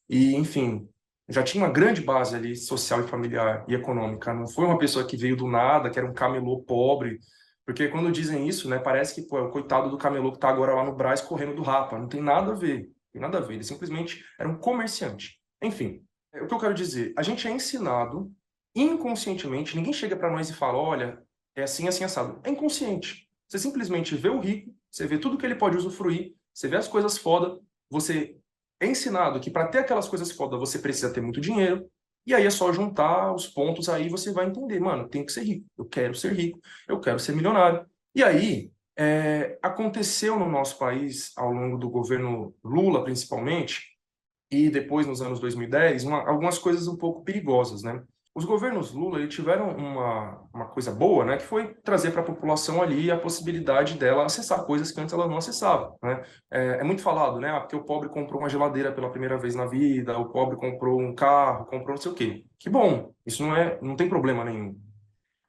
e enfim, já tinha uma grande base ali social e familiar e econômica. Não foi uma pessoa que veio do nada, que era um camelô pobre, porque quando dizem isso, né, parece que pô, é o coitado do camelô que está agora lá no Brás correndo do Rapa. Não tem nada a ver. Não tem nada a ver. Ele simplesmente era um comerciante. Enfim, o que eu quero dizer, a gente é ensinado inconscientemente, ninguém chega para nós e fala, olha, é assim, assim, assado. É inconsciente. Você simplesmente vê o rico, você vê tudo que ele pode usufruir, você vê as coisas foda, você é ensinado que para ter aquelas coisas foda você precisa ter muito dinheiro, e aí é só juntar os pontos aí você vai entender, mano, tenho que ser rico, eu quero ser rico, eu quero ser milionário. E aí, aconteceu no nosso país, ao longo do governo Lula, principalmente, e depois nos anos 2010, algumas coisas um pouco perigosas, né? Os governos Lula eles tiveram uma coisa boa, né, que foi trazer para a população ali a possibilidade dela acessar coisas que antes ela não acessava, né? É muito falado, né? Porque o pobre comprou uma geladeira pela primeira vez na vida, o pobre comprou um carro, comprou não sei o quê. Que bom, isso não tem problema nenhum.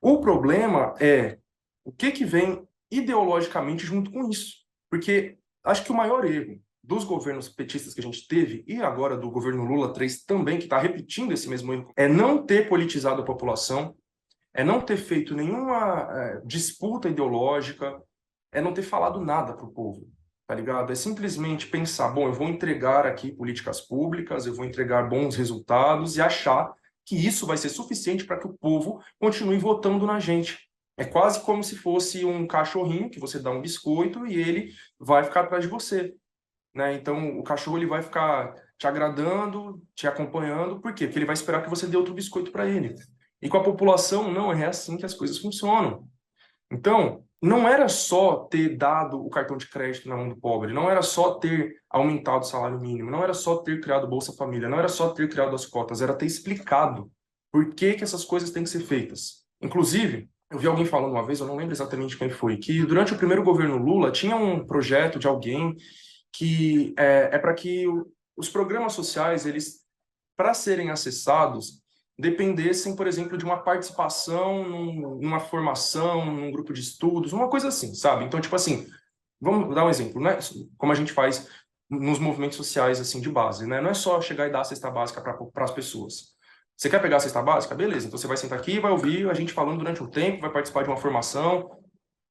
O problema é o que vem ideologicamente junto com isso. Porque acho que o maior erro dos governos petistas que a gente teve, e agora do governo Lula 3 também, que está repetindo esse mesmo erro, é não ter politizado a população, é não ter feito nenhuma disputa ideológica, é não ter falado nada para o povo, tá ligado? É simplesmente pensar, bom, eu vou entregar aqui políticas públicas, eu vou entregar bons resultados e achar que isso vai ser suficiente para que o povo continue votando na gente. É quase como se fosse um cachorrinho que você dá um biscoito e ele vai ficar atrás de você, né? Então, o cachorro ele vai ficar te agradando, te acompanhando, por quê? Porque ele vai esperar que você dê outro biscoito para ele. E com a população, não é assim que as coisas funcionam. Então, não era só ter dado o cartão de crédito na mão do pobre, não era só ter aumentado o salário mínimo, não era só ter criado o Bolsa Família, não era só ter criado as cotas, era ter explicado por que que essas coisas têm que ser feitas. Inclusive, eu vi alguém falando uma vez, eu não lembro exatamente quem foi, que durante o primeiro governo Lula tinha um projeto de alguém que é para que os programas sociais, eles, para serem acessados, dependessem, por exemplo, de uma participação numa formação, num grupo de estudos, uma coisa assim, sabe? Então, tipo assim, vamos dar um exemplo, né? Como a gente faz nos movimentos sociais assim de base, né? Não é só chegar e dar a cesta básica para as pessoas. Você quer pegar a cesta básica? Beleza, então você vai sentar aqui e vai ouvir a gente falando durante um tempo, vai participar de uma formação.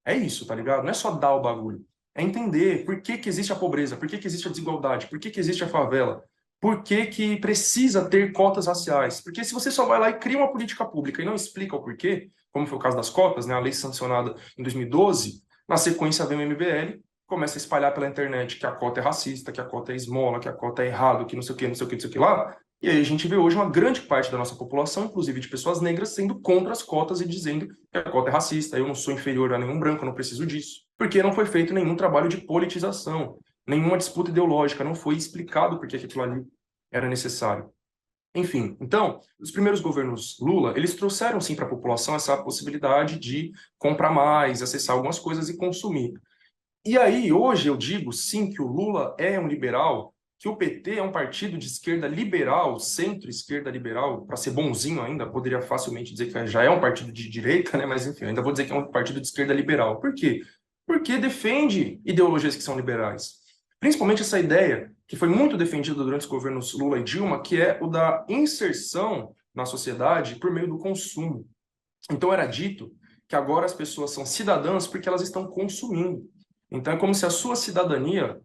É isso, tá ligado? Não é só dar o bagulho. É entender por que que existe a pobreza, por que que existe a desigualdade, por que que existe a favela, por que que precisa ter cotas raciais. Porque se você só vai lá e cria uma política pública e não explica o porquê, como foi o caso das cotas, né, a lei sancionada em 2012, na sequência vem o MBL, começa a espalhar pela internet que a cota é racista, que a cota é esmola, que a cota é errado, que não sei o que, não sei o que, não sei o que lá. E aí a gente vê hoje uma grande parte da nossa população, inclusive de pessoas negras, sendo contra as cotas e dizendo que a cota é racista, eu não sou inferior a nenhum branco, eu não preciso disso. Porque não foi feito nenhum trabalho de politização, nenhuma disputa ideológica, não foi explicado por que aquilo ali era necessário. Enfim, então, os primeiros governos Lula, eles trouxeram sim para a população essa possibilidade de comprar mais, acessar algumas coisas e consumir. E aí, hoje eu digo sim que o Lula é um liberal, que o PT é um partido de esquerda liberal, centro-esquerda liberal, para ser bonzinho ainda, poderia facilmente dizer que já é um partido de direita, né? Mas enfim, ainda vou dizer que é um partido de esquerda liberal. Por quê? Porque defende ideologias que são liberais. Principalmente essa ideia, que foi muito defendida durante os governos Lula e Dilma, que é o da inserção na sociedade por meio do consumo. Então era dito que agora as pessoas são cidadãs porque elas estão consumindo. Então é como se a sua cidadania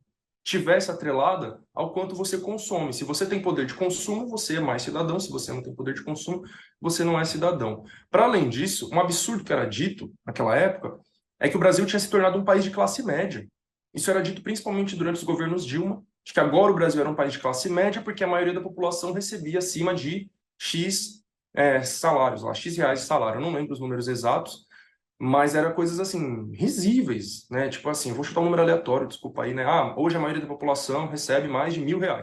tivesse atrelada ao quanto você consome. Se você tem poder de consumo, você é mais cidadão. Se você não tem poder de consumo, você não é cidadão. Para além disso, um absurdo que era dito naquela época é que o Brasil tinha se tornado um país de classe média. Isso era dito principalmente durante os governos Dilma, de que agora o Brasil era um país de classe média porque a maioria da população recebia acima de X salários lá, X reais de salário. Eu não lembro os números exatos, mas era coisas assim, risíveis, né? Tipo assim, vou chutar um número aleatório, desculpa aí, né? Ah, hoje a maioria da população recebe mais de R$ 1.000.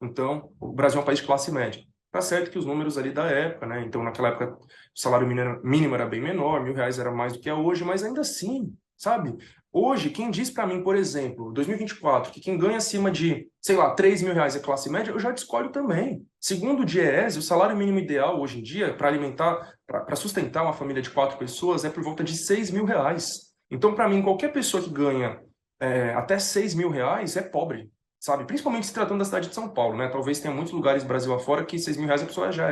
Então, o Brasil é um país de classe média. Tá certo que os números ali da época, né? Então, naquela época, o salário mínimo era bem menor, R$ 1.000 era mais do que é hoje, mas ainda assim, sabe? Hoje, quem diz para mim, por exemplo, 2024, que quem ganha acima de, sei lá, R$ 3.000 é classe média, eu já discordo também. Segundo o DIEESE, o salário mínimo ideal hoje em dia, para alimentar, para sustentar uma família de 4 pessoas, é por volta de R$ 6.000. Então, para mim, qualquer pessoa que ganha até R$ 6.000 é pobre, sabe? Principalmente se tratando da cidade de São Paulo, né? Talvez tenha muitos lugares Brasil afora que R$ 6.000 a pessoa já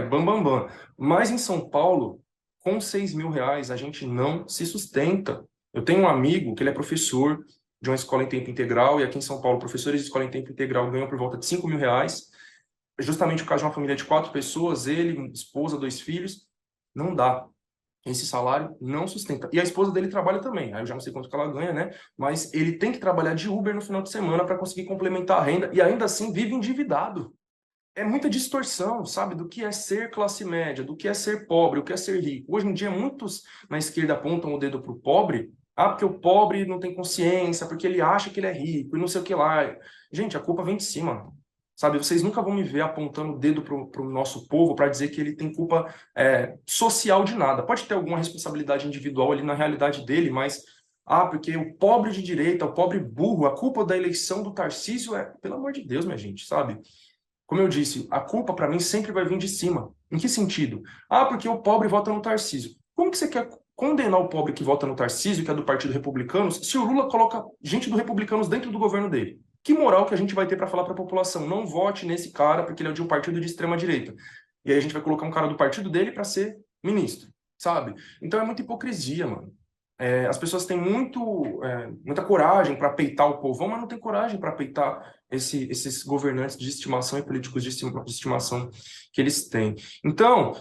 bam, bam, bam. Mas em São Paulo, com R$ 6.000, a gente não se sustenta. Eu tenho um amigo que ele é professor de uma escola em tempo integral, e aqui em São Paulo, professores de escola em tempo integral ganham por volta de R$ 5.000. Justamente o caso de uma família de 4 pessoas, ele, esposa, 2 filhos, não dá. Esse salário não sustenta. E a esposa dele trabalha também. Aí eu já não sei quanto que ela ganha, né? Mas ele tem que trabalhar de Uber no final de semana para conseguir complementar a renda e ainda assim vive endividado. É muita distorção, sabe, do que é ser classe média, do que é ser pobre, o que é ser rico. Hoje em dia, muitos na esquerda apontam o dedo para o pobre, porque o pobre não tem consciência, porque ele acha que ele é rico e não sei o que lá. Gente, a culpa vem de cima, sabe? Vocês nunca vão me ver apontando o dedo para o nosso povo para dizer que ele tem culpa social de nada. Pode ter alguma responsabilidade individual ali na realidade dele, mas porque o pobre de direita, o pobre burro, a culpa da eleição do Tarcísio pelo amor de Deus, minha gente, sabe? Como eu disse, a culpa para mim sempre vai vir de cima. Em que sentido? Porque o pobre vota no Tarcísio. Como que você quer condenar o pobre que vota no Tarcísio, que é do Partido Republicanos, se o Lula coloca gente do Republicanos dentro do governo dele? Que moral que a gente vai ter para falar para a população? Não vote nesse cara porque ele é de um partido de extrema direita. E aí a gente vai colocar um cara do partido dele para ser ministro, sabe? Então é muita hipocrisia, mano. As pessoas têm muita coragem para peitar o povão, mas não tem coragem para peitar esses governantes de estimação e políticos de estimação que eles têm. Então,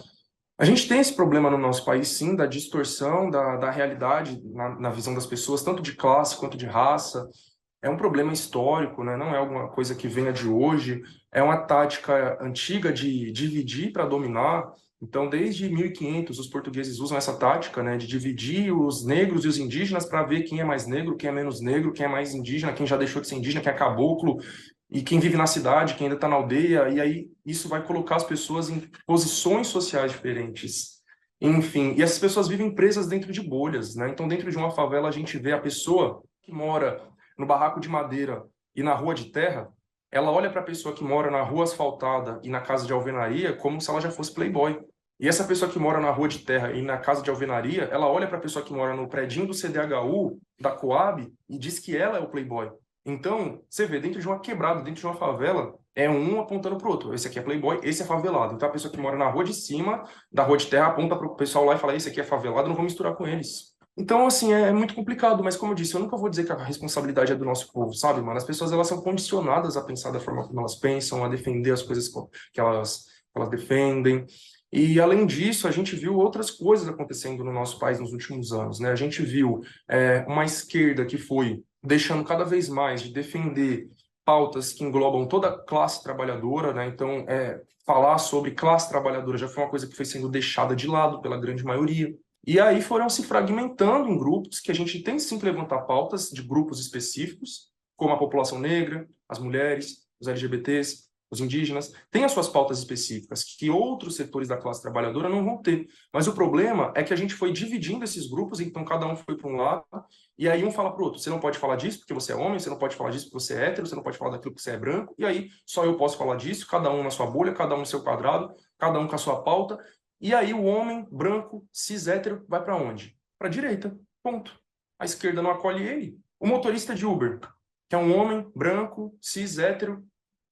a gente tem esse problema no nosso país, sim, da distorção da realidade na visão das pessoas, tanto de classe quanto de raça. É um problema histórico, né? Não é alguma coisa que venha de hoje. É uma tática antiga de dividir para dominar. Então, desde 1500, os portugueses usam essa tática, né, de dividir os negros e os indígenas para ver quem é mais negro, quem é menos negro, quem é mais indígena, quem já deixou de ser indígena, quem é caboclo, e quem vive na cidade, quem ainda está na aldeia. E aí isso vai colocar as pessoas em posições sociais diferentes. Enfim, e essas pessoas vivem presas dentro de bolhas, né? Então, dentro de uma favela, a gente vê a pessoa que mora no barraco de madeira e na rua de terra, ela olha para a pessoa que mora na rua asfaltada e na casa de alvenaria como se ela já fosse playboy. E essa pessoa que mora na rua de terra e na casa de alvenaria, ela olha para a pessoa que mora no predinho do CDHU, da Coab, e diz que ela é o playboy. Então, você vê, dentro de uma quebrada, dentro de uma favela, é um apontando para o outro. Esse aqui é playboy, esse é favelado. Então, a pessoa que mora na rua de cima, da rua de terra, aponta para o pessoal lá e fala: esse aqui é favelado, não vou misturar com eles. Então, assim, é muito complicado, mas como eu disse, eu nunca vou dizer que a responsabilidade é do nosso povo, sabe, mano? As pessoas, elas são condicionadas a pensar da forma como elas pensam, a defender as coisas que elas defendem. E, além disso, a gente viu outras coisas acontecendo no nosso país nos últimos anos, né? A gente viu uma esquerda que foi deixando cada vez mais de defender pautas que englobam toda a classe trabalhadora, né? Então, falar sobre classe trabalhadora já foi uma coisa que foi sendo deixada de lado pela grande maioria. E aí foram se fragmentando em grupos que a gente tem sim que levantar pautas de grupos específicos, como a população negra, as mulheres, os LGBTs, os indígenas, têm as suas pautas específicas, que outros setores da classe trabalhadora não vão ter. Mas o problema é que a gente foi dividindo esses grupos, então cada um foi para um lado, e aí um fala para o outro: você não pode falar disso porque você é homem, você não pode falar disso porque você é hétero, você não pode falar daquilo porque você é branco, e aí só eu posso falar disso, cada um na sua bolha, cada um no seu quadrado, cada um com a sua pauta, e aí o homem branco, cis hétero, vai para onde? Para a direita. Ponto. A esquerda não acolhe ele. O motorista de Uber, que é um homem branco, cis hétero,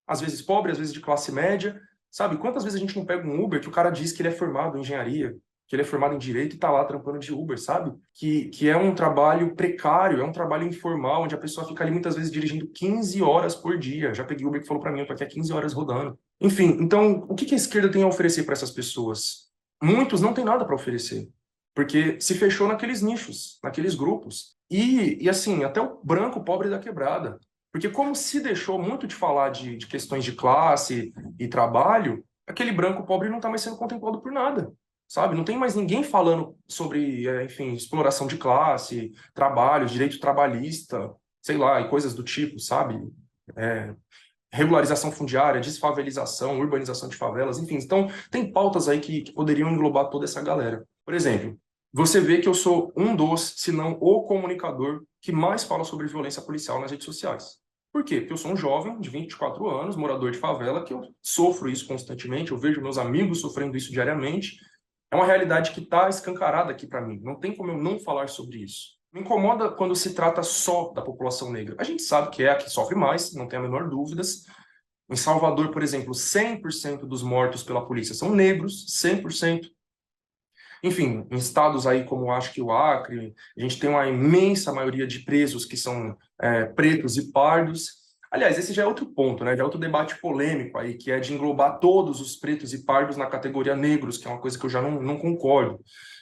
às vezes pobre, às vezes de classe média. Sabe, quantas vezes a gente não pega um Uber que o cara diz que ele é formado em engenharia, que ele é formado em direito e tá lá trampando de Uber, sabe? Que é um trabalho precário, é um trabalho informal, onde a pessoa fica ali muitas vezes dirigindo 15 horas por dia. Já peguei Uber que falou para mim: eu tô aqui há 15 horas rodando. Enfim, então, o que que a esquerda tem a oferecer para essas pessoas? Muitos não têm nada para oferecer, porque se fechou naqueles nichos, naqueles grupos. E assim, até o branco pobre da quebrada. Porque como se deixou muito de falar de questões de classe e trabalho, aquele branco pobre não está mais sendo contemplado por nada, sabe? Não tem mais ninguém falando sobre, enfim, exploração de classe, trabalho, direito trabalhista, sei lá, e coisas do tipo, sabe? É, regularização fundiária, desfavelização, urbanização de favelas, enfim. Então, tem pautas aí que poderiam englobar toda essa galera. Por exemplo, você vê que eu sou um dos, se não o comunicador que mais fala sobre violência policial nas redes sociais. Por quê? Porque eu sou um jovem de 24 anos, morador de favela, que eu sofro isso constantemente, eu vejo meus amigos sofrendo isso diariamente. É uma realidade que está escancarada aqui para mim. Não tem como eu não falar sobre isso. Me incomoda quando se trata só da população negra. A gente sabe que é a que sofre mais, não tem a menor dúvidas. Em Salvador, por exemplo, 100% dos mortos pela polícia são negros, 100%. Enfim, em estados aí como acho que o Acre, a gente tem uma imensa maioria de presos que são pretos e pardos. Aliás, esse já é outro ponto, né? Já é outro debate polêmico aí, que é de englobar todos os pretos e pardos na categoria negros, que é uma coisa que eu já não concordo.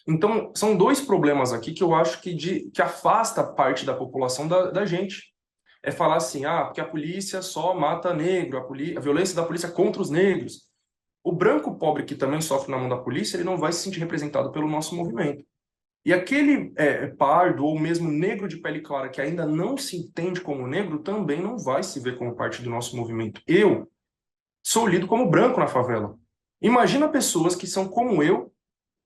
Então, são dois problemas aqui que eu acho que afasta parte da população da gente. É falar assim: porque a polícia só mata negro, a violência da polícia contra os negros. O branco pobre que também sofre na mão da polícia, ele não vai se sentir representado pelo nosso movimento. E aquele pardo ou mesmo negro de pele clara que ainda não se entende como negro também não vai se ver como parte do nosso movimento. Eu sou lido como branco na favela. Imagina pessoas que são como eu,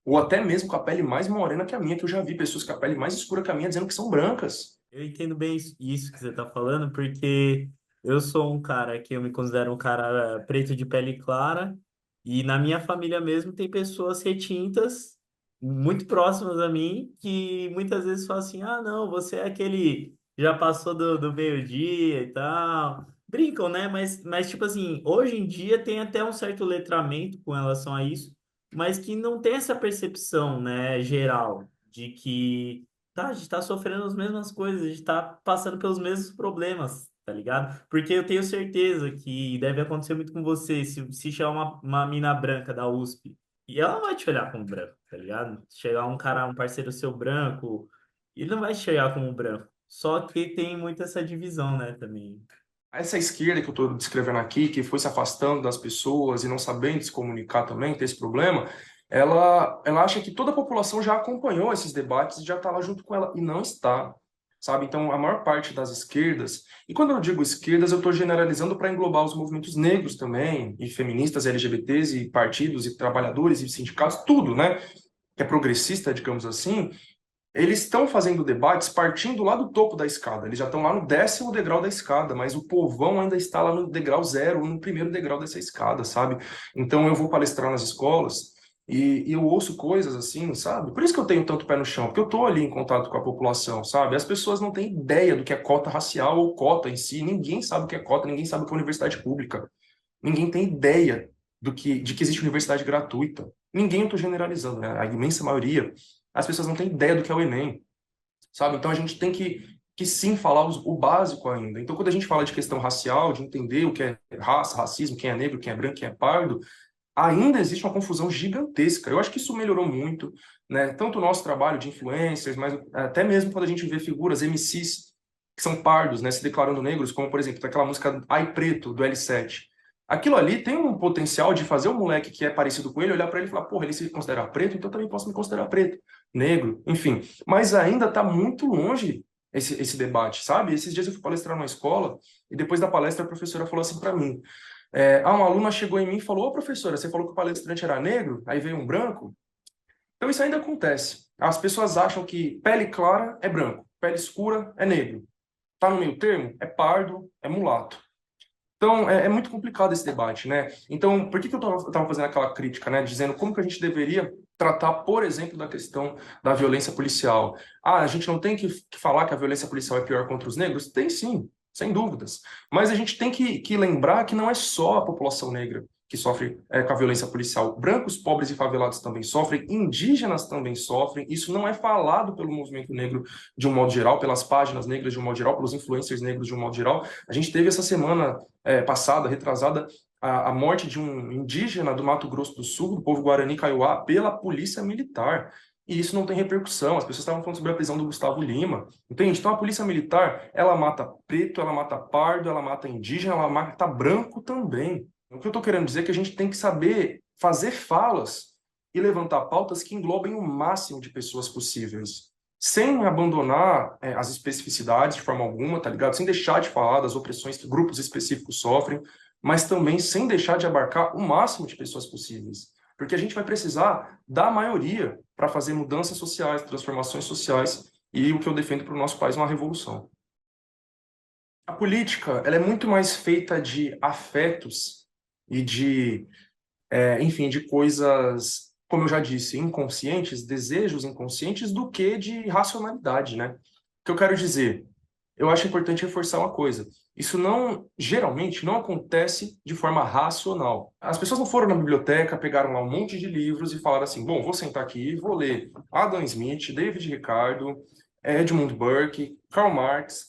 ou até mesmo com a pele mais morena que a minha, que eu já vi pessoas com a pele mais escura que a minha dizendo que são brancas. Eu entendo bem isso que você está falando, porque eu sou um cara que eu me considero um cara preto de pele clara, e na minha família mesmo tem pessoas retintas, muito próximas a mim, que muitas vezes falam assim: ah, não, você é aquele já passou do meio-dia e tal. Brincam, né? Mas, tipo assim, hoje em dia tem até um certo letramento com relação a isso, mas que não tem essa percepção, né, geral, de que tá, a gente tá sofrendo as mesmas coisas, a gente tá passando pelos mesmos problemas, tá ligado? Porque eu tenho certeza que deve acontecer muito com você, se chamar uma mina branca da USP, e ela não vai te olhar como branco, tá ligado? Chegar um cara, um parceiro seu branco, ele não vai te olhar como branco. Só que tem muito essa divisão, né, também. Essa esquerda que eu estou descrevendo aqui, que foi se afastando das pessoas e não sabendo se comunicar também, tem esse problema, ela acha que toda a população já acompanhou esses debates e já está lá junto com ela, e não está, sabe? Então, a maior parte das esquerdas, e quando eu digo esquerdas, eu estou generalizando para englobar os movimentos negros também, e feministas, LGBTs, e partidos, e trabalhadores, e sindicatos, tudo, né? Que é progressista, digamos assim, eles estão fazendo debates partindo lá do topo da escada. Eles já estão lá no 10º degrau da escada, mas o povão ainda está lá no degrau zero, no primeiro degrau dessa escada, sabe? Então eu vou palestrar nas escolas e eu ouço coisas assim, sabe? Por isso que eu tenho tanto pé no chão, porque eu estou ali em contato com a população, sabe? As pessoas não têm ideia do que é cota racial ou cota em si. Ninguém sabe o que é cota, ninguém sabe o que é universidade pública. Ninguém tem ideia de que existe universidade gratuita. Ninguém, eu estou generalizando, né? A imensa maioria, as pessoas não têm ideia do que é o Enem, sabe? Então a gente tem que sim falar o básico ainda. Então quando a gente fala de questão racial, de entender o que é raça, racismo, quem é negro, quem é branco, quem é pardo, ainda existe uma confusão gigantesca. Eu acho que isso melhorou muito, né? Tanto o nosso trabalho de influencers, mas até mesmo quando a gente vê figuras, MCs, que são pardos, né, se declarando negros, como por exemplo, aquela música Ai Preto, do L7. Aquilo ali tem um potencial de fazer o moleque que é parecido com ele olhar para ele e falar, porra, ele se considera preto, então eu também posso me considerar preto, negro, enfim. Mas ainda está muito longe esse debate, sabe? Esses dias eu fui palestrar numa escola e depois da palestra a professora falou assim para mim, uma aluna chegou em mim e falou, ô professora, você falou que o palestrante era negro, aí veio um branco? Então isso ainda acontece. As pessoas acham que pele clara é branco, pele escura é negro. Tá no meio termo? É pardo, é mulato. Então, é muito complicado esse debate, né? Então, por que que eu estava fazendo aquela crítica, né? Dizendo como que a gente deveria tratar, por exemplo, da questão da violência policial. Ah, a gente não tem que falar que a violência policial é pior contra os negros? Tem sim, sem dúvidas. Mas a gente tem que lembrar que não é só a população negra que sofre com a violência policial. Brancos, pobres e favelados também sofrem, indígenas também sofrem. Isso não é falado pelo movimento negro de um modo geral, pelas páginas negras de um modo geral, pelos influencers negros de um modo geral. A gente teve essa semana passada, retrasada, a morte de um indígena do Mato Grosso do Sul, do povo Guarani Kaiowá, pela polícia militar. E isso não tem repercussão. As pessoas estavam falando sobre a prisão do Gustavo Lima. Entende? Então a polícia militar, ela mata preto, ela mata pardo, ela mata indígena, ela mata branco também. O que eu estou querendo dizer é que a gente tem que saber fazer falas e levantar pautas que englobem o máximo de pessoas possíveis, sem abandonar as especificidades de forma alguma, tá ligado? Sem deixar de falar das opressões que grupos específicos sofrem, mas também sem deixar de abarcar o máximo de pessoas possíveis. Porque a gente vai precisar da maioria para fazer mudanças sociais, transformações sociais, e o que eu defendo para o nosso país é uma revolução. A política, ela é muito mais feita de afetos e enfim, de coisas, como eu já disse, inconscientes, desejos inconscientes, do que de racionalidade, né? O que eu quero dizer? Eu acho importante reforçar uma coisa. Isso não, geralmente, não acontece de forma racional. As pessoas não foram na biblioteca, pegaram lá um monte de livros e falaram assim, bom, vou sentar aqui e vou ler Adam Smith, David Ricardo, Edmund Burke, Karl Marx,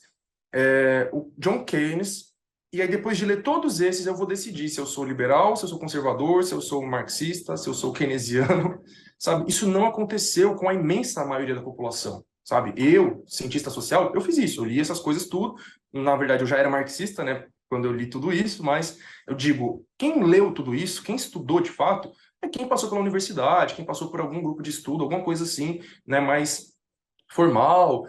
o John Keynes, e aí depois de ler todos esses eu vou decidir se eu sou liberal, se eu sou conservador, se eu sou marxista, se eu sou keynesiano, sabe? Isso não aconteceu com a imensa maioria da população, sabe? Eu, cientista social, eu fiz isso, eu li essas coisas tudo, na verdade eu já era marxista, né, quando eu li tudo isso, mas eu digo, quem leu tudo isso, quem estudou de fato, é quem passou pela universidade, quem passou por algum grupo de estudo, alguma coisa assim, né, mais formal,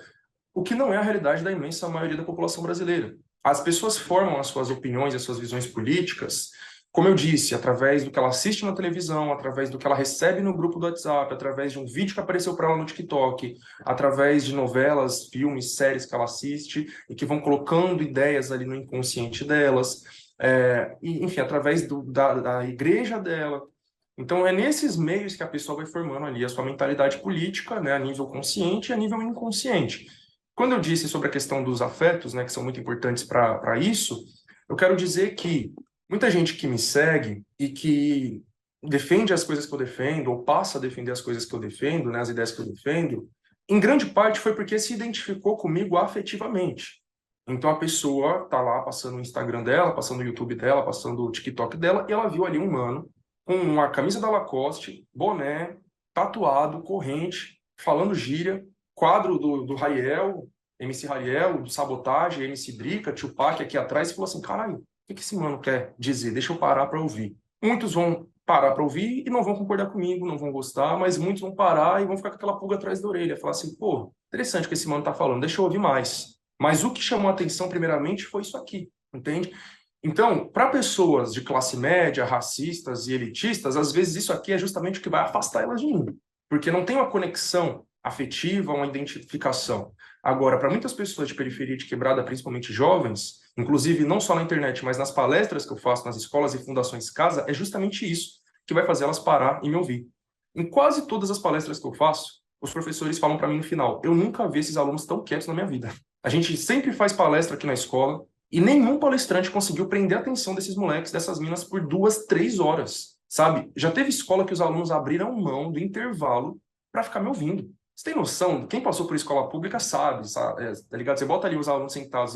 o que não é a realidade da imensa maioria da população brasileira. As pessoas formam as suas opiniões, as suas visões políticas, como eu disse, através do que ela assiste na televisão, através do que ela recebe no grupo do WhatsApp, através de um vídeo que apareceu para ela no TikTok, através de novelas, filmes, séries que ela assiste e que vão colocando ideias ali no inconsciente delas, enfim, através da igreja dela. Então, é nesses meios que a pessoa vai formando ali a sua mentalidade política, né, a nível consciente e a nível inconsciente. Quando eu disse sobre a questão dos afetos, né, que são muito importantes para isso, eu quero dizer que muita gente que me segue e que defende as coisas que eu defendo, ou passa a defender as coisas que eu defendo, né, as ideias que eu defendo, em grande parte foi porque se identificou comigo afetivamente. Então a pessoa tá lá passando o Instagram dela, passando o YouTube dela, passando o TikTok dela, e ela viu ali um mano com uma camisa da Lacoste, boné, tatuado, corrente, falando gíria, quadro do Raiel, MC Raiel, do Sabotagem, MC Drica, Tupac aqui atrás, e falou assim: caralho, o que esse mano quer dizer? Deixa eu parar para ouvir. Muitos vão parar para ouvir e não vão concordar comigo, não vão gostar, mas muitos vão parar e vão ficar com aquela pulga atrás da orelha, falar assim: pô, interessante o que esse mano tá falando, deixa eu ouvir mais. Mas o que chamou a atenção primeiramente foi isso aqui, entende? Então, para pessoas de classe média, racistas e elitistas, às vezes isso aqui é justamente o que vai afastar elas de mim, porque não tem uma conexão afetiva, uma identificação. Agora, para muitas pessoas de periferia de quebrada, principalmente jovens, inclusive não só na internet, mas nas palestras que eu faço nas escolas e fundações casa, é justamente isso que vai fazer elas parar e me ouvir. Em quase todas as palestras que eu faço, os professores falam para mim no final: eu nunca vi esses alunos tão quietos na minha vida. A gente sempre faz palestra aqui na escola e nenhum palestrante conseguiu prender a atenção desses moleques, dessas minas, por 2, 3 horas, sabe? Já teve escola que os alunos abriram mão do intervalo para ficar me ouvindo. Você tem noção? Quem passou por escola pública sabe, tá ligado? Você bota ali os alunos sentados,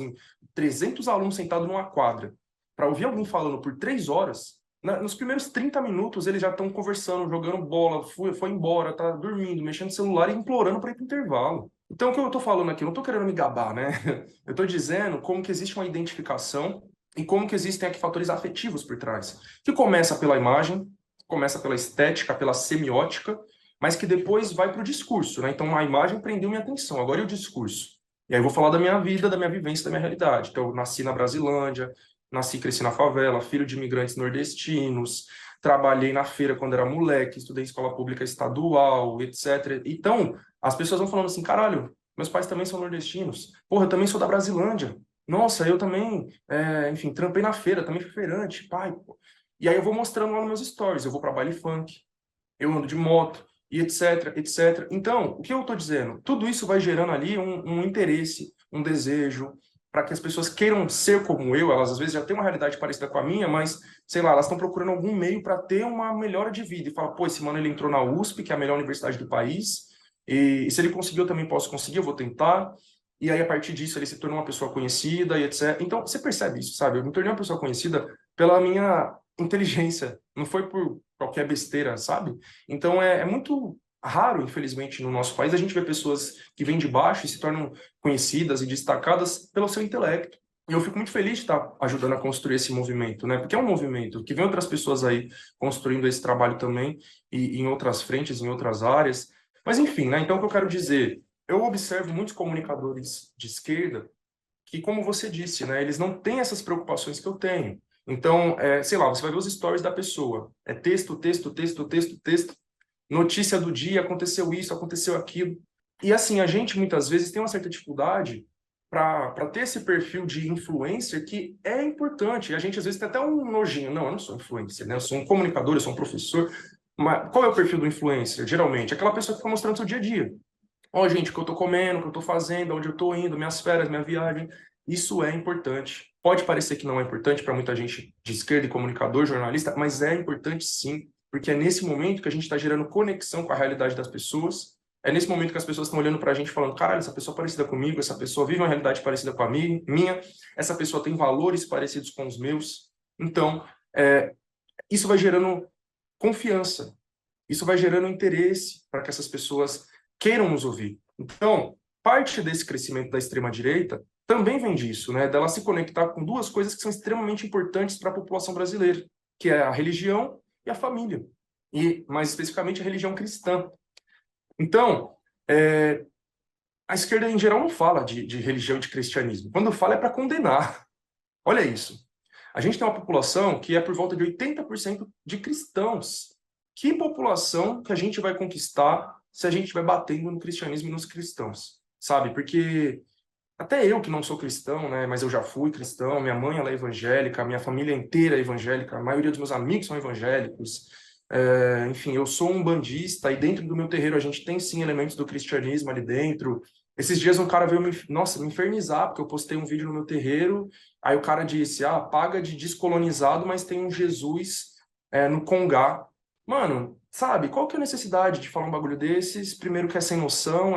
300 alunos sentados numa quadra, para ouvir alguém falando por 3 horas. Nos primeiros 30 minutos eles já estão conversando, jogando bola, foi embora, tá dormindo, mexendo no celular e implorando para ir para o intervalo. Então, o que eu estou falando aqui, eu não estou querendo me gabar, né? Eu estou dizendo como que existe uma identificação e como que existem aqui fatores afetivos por trás, que começa pela imagem, começa pela estética, pela semiótica, mas que depois vai para o discurso, né? Então, a imagem prendeu minha atenção, agora e o discurso? E aí eu vou falar da minha vida, da minha vivência, da minha realidade. Então, eu nasci na Brasilândia, nasci e cresci na favela, filho de imigrantes nordestinos, trabalhei na feira quando era moleque, estudei em escola pública estadual, etc. Então, as pessoas vão falando assim: caralho, meus pais também são nordestinos. Porra, eu também sou da Brasilândia. Nossa, eu também, enfim, trampei na feira, também fui feirante, pai. Pô. E aí eu vou mostrando lá nos meus stories, eu vou para baile funk, eu ando de moto, e etc, etc. Então, o que eu estou dizendo? Tudo isso vai gerando ali um interesse, um desejo, para que as pessoas queiram ser como eu. Elas às vezes já têm uma realidade parecida com a minha, mas, sei lá, elas estão procurando algum meio para ter uma melhora de vida. E fala: pô, esse mano ele entrou na USP, que é a melhor universidade do país, e se ele conseguiu, eu também posso conseguir, eu vou tentar. E aí, a partir disso, ele se tornou uma pessoa conhecida e etc. Então, você percebe isso, sabe? Eu me tornei uma pessoa conhecida pela minha inteligência, não foi por qualquer besteira, sabe? Então, é muito raro, infelizmente, no nosso país, a gente ver pessoas que vêm de baixo e se tornam conhecidas e destacadas pelo seu intelecto. E eu fico muito feliz de estar ajudando a construir esse movimento, né? Porque é um movimento que vem outras pessoas aí construindo esse trabalho também, e em outras frentes, em outras áreas. Mas, enfim, né? Então, o que eu quero dizer? Eu observo muitos comunicadores de esquerda que, como você disse, né, eles não têm essas preocupações que eu tenho. Então, sei lá, você vai ver os stories da pessoa. É texto, texto, texto, texto, texto. Notícia do dia, aconteceu isso, aconteceu aquilo. E assim, a gente muitas vezes tem uma certa dificuldade para ter esse perfil de influencer que é importante. E a gente às vezes tem até um nojinho. Não, eu não sou influencer, né? Eu sou um comunicador, eu sou um professor. Mas qual é o perfil do influencer? Geralmente, aquela pessoa que fica mostrando seu dia a dia. Ó, gente, o que eu tô comendo, o que eu tô fazendo, onde eu tô indo, minhas férias, minha viagem. Isso é importante. Pode parecer que não é importante para muita gente de esquerda e comunicador, jornalista, mas é importante sim, porque é nesse momento que a gente está gerando conexão com a realidade das pessoas. É nesse momento que as pessoas estão olhando para a gente falando: caralho, essa pessoa é parecida comigo, essa pessoa vive uma realidade parecida com a minha, essa pessoa tem valores parecidos com os meus. Então, isso vai gerando confiança, isso vai gerando interesse para que essas pessoas queiram nos ouvir. Então, parte desse crescimento da extrema-direita também vem disso, né? Dela se conectar com duas coisas que são extremamente importantes para a população brasileira, que é a religião e a família. E, mais especificamente, a religião cristã. Então, a esquerda, em geral, não fala de religião e de cristianismo. Quando fala, é para condenar. Olha isso. A gente tem uma população que é por volta de 80% de cristãos. Que população que a gente vai conquistar se a gente vai batendo no cristianismo e nos cristãos, sabe? Porque até eu que não sou cristão, né, mas eu já fui cristão, minha mãe ela é evangélica, minha família inteira é evangélica, a maioria dos meus amigos são evangélicos, enfim, eu sou um bandista e dentro do meu terreiro a gente tem sim elementos do cristianismo ali dentro, Esses dias um cara veio nossa, me infernizar, porque eu postei um vídeo no meu terreiro, aí o cara disse, paga de descolonizado, mas tem um Jesus no Congá. Mano, sabe, qual que é a necessidade de falar um bagulho desses? Primeiro que é sem noção,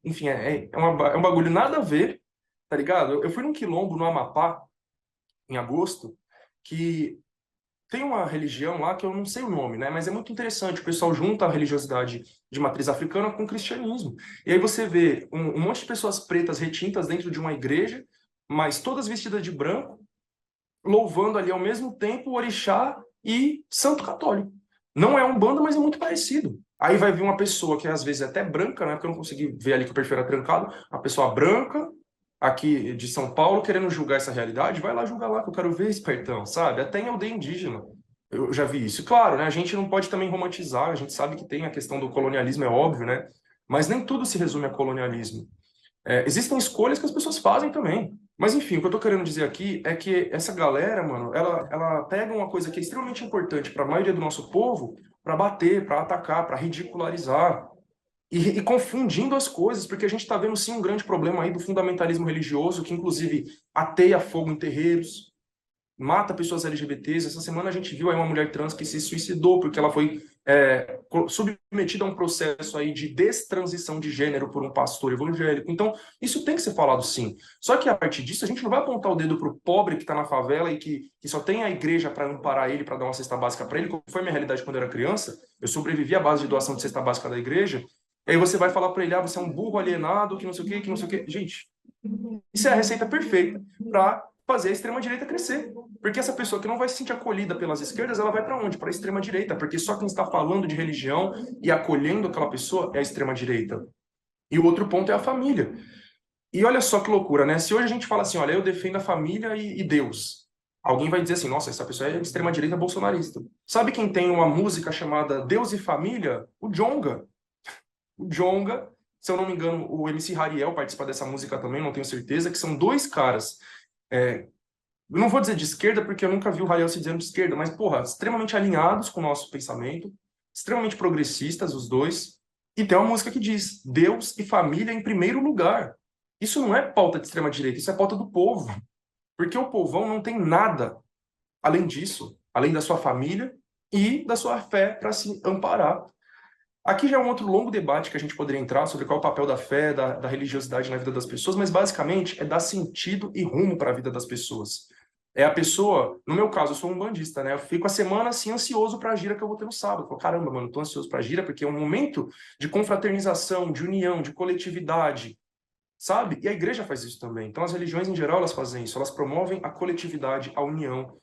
enfim, é um bagulho nada a ver, tá ligado? Eu fui num quilombo no Amapá, em agosto, que tem uma religião lá que eu não sei o nome, né? Mas é muito interessante. O pessoal junta a religiosidade de matriz africana com o cristianismo. E aí você vê um monte de pessoas pretas retintas dentro de uma igreja, mas todas vestidas de branco, louvando ali ao mesmo tempo o orixá e santo católico. Não é Umbanda, mas é muito parecido. Aí vai vir uma pessoa que às vezes é até branca, né? Porque eu não consegui ver ali que o perfil era trancado. Uma pessoa branca, aqui de São Paulo, querendo julgar essa realidade, vai lá julgar lá, que eu quero ver, espertão, sabe? Até em aldeia indígena. Eu já vi isso. Claro, né? A gente não pode também romantizar, a gente sabe que tem a questão do colonialismo, é óbvio, né? Mas nem tudo se resume a colonialismo. Existem escolhas que as pessoas fazem também. Mas enfim, o que eu tô querendo dizer aqui é que essa galera, mano, ela pega uma coisa que é extremamente importante para a maioria do nosso povo para bater, para atacar, para ridicularizar e confundindo as coisas, porque a gente está vendo sim um grande problema aí do fundamentalismo religioso, que inclusive ateia fogo em terreiros, mata pessoas LGBTs. Essa semana a gente viu aí uma mulher trans que se suicidou porque ela foi submetida a um processo aí de destransição de gênero por um pastor evangélico. Então, isso tem que ser falado sim. Só que a partir disso, a gente não vai apontar o dedo para o pobre que está na favela e que só tem a igreja para amparar ele, para dar uma cesta básica para ele, como foi a minha realidade quando eu era criança. Eu sobrevivi à base de doação de cesta básica da igreja. E aí você vai falar para ele, você é um burro alienado, que não sei o quê, que não sei o quê. Gente, isso é a receita perfeita para fazer a extrema-direita crescer. Porque essa pessoa que não vai se sentir acolhida pelas esquerdas, ela vai para onde? Para a extrema-direita. Porque só quem está falando de religião e acolhendo aquela pessoa é a extrema-direita. E o outro ponto é a família. E olha só que loucura, né? Se hoje a gente fala assim, olha, eu defendo a família e Deus. Alguém vai dizer assim, nossa, essa pessoa é extrema-direita bolsonarista. Sabe quem tem uma música chamada Deus e Família? O Djonga. O Djonga, se eu não me engano, o MC Hariel participa dessa música também, não tenho certeza, que são dois caras. Eu não vou dizer de esquerda, porque eu nunca vi o Hariel se dizendo de esquerda, mas, porra, extremamente alinhados com o nosso pensamento, extremamente progressistas, os dois. E tem uma música que diz: Deus e família em primeiro lugar. Isso não é pauta de extrema-direita, isso é pauta do povo. Porque o povão não tem nada além disso, além da sua família e da sua fé para se amparar. Aqui já é um outro longo debate que a gente poderia entrar sobre qual é o papel da fé, da religiosidade na vida das pessoas, mas basicamente é dar sentido e rumo para a vida das pessoas. É a pessoa, no meu caso, eu sou um bandista, né? Eu fico a semana assim ansioso para a gira que eu vou ter no sábado. Eu falo, caramba, mano, tô ansioso para a gira porque é um momento de confraternização, de união, de coletividade, sabe? E a igreja faz isso também. Então as religiões em geral elas fazem isso, elas promovem a coletividade, a união.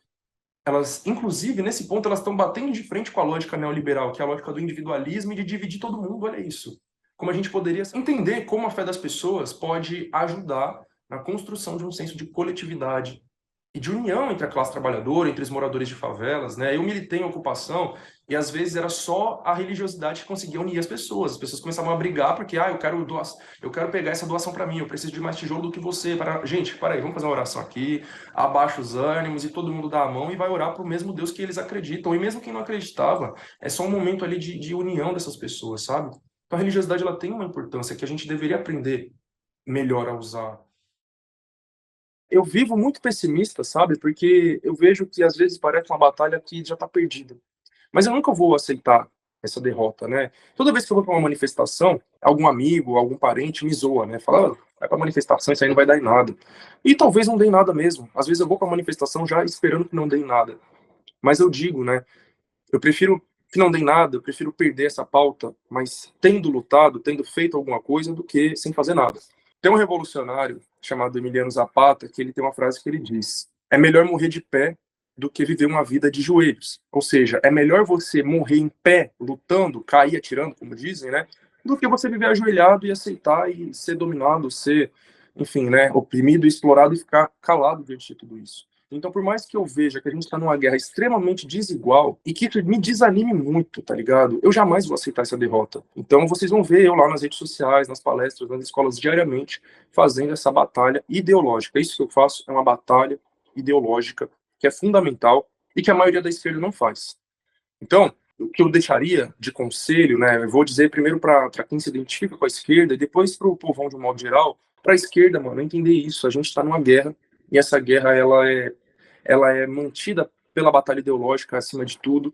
Elas, inclusive, nesse ponto, elas estão batendo de frente com a lógica neoliberal, que é a lógica do individualismo e de dividir todo mundo. Olha isso. Como a gente poderia entender como a fé das pessoas pode ajudar na construção de um senso de coletividade e de união entre a classe trabalhadora, entre os moradores de favelas, né? Eu militei em ocupação e às vezes era só a religiosidade que conseguia unir as pessoas. As pessoas começavam a brigar porque, eu quero pegar essa doação para mim, eu preciso de mais tijolo do que você. Gente, para aí, vamos fazer uma oração aqui, abaixa os ânimos e todo mundo dá a mão e vai orar para o mesmo Deus que eles acreditam. E mesmo quem não acreditava, é só um momento ali de união dessas pessoas, sabe? Então a religiosidade ela tem uma importância que a gente deveria aprender melhor a usar. Eu vivo muito pessimista, sabe? Porque eu vejo que às vezes parece uma batalha que já está perdida. Mas eu nunca vou aceitar essa derrota, né? Toda vez que eu vou para uma manifestação, algum amigo, algum parente me zoa, né? Fala, vai para manifestação, isso aí não vai dar em nada. E talvez não dê em nada mesmo. Às vezes eu vou para manifestação já esperando que não dê em nada. Mas eu digo, né? Eu prefiro que não dê em nada, eu prefiro perder essa pauta, mas tendo lutado, tendo feito alguma coisa, do que sem fazer nada. Tem um revolucionário chamado Emiliano Zapata que ele tem uma frase que ele diz: é melhor morrer de pé do que viver uma vida de joelhos. Ou seja, é melhor você morrer em pé, lutando, cair atirando, como dizem, né, do que você viver ajoelhado e aceitar e ser dominado, ser, enfim, né, oprimido, explorado e ficar calado diante de tudo isso. Então, por mais que eu veja que a gente está numa guerra extremamente desigual e que isso me desanime muito, tá ligado? Eu jamais vou aceitar essa derrota. Então, vocês vão ver eu lá nas redes sociais, nas palestras, nas escolas, diariamente, fazendo essa batalha ideológica. Isso que eu faço é uma batalha ideológica que é fundamental e que a maioria da esquerda não faz. Então, o que eu deixaria de conselho, né? Eu vou dizer primeiro para quem se identifica com a esquerda e depois para o povão de um modo geral, para a esquerda, mano, entender isso. A gente está numa guerra e essa guerra ela é mantida pela batalha ideológica acima de tudo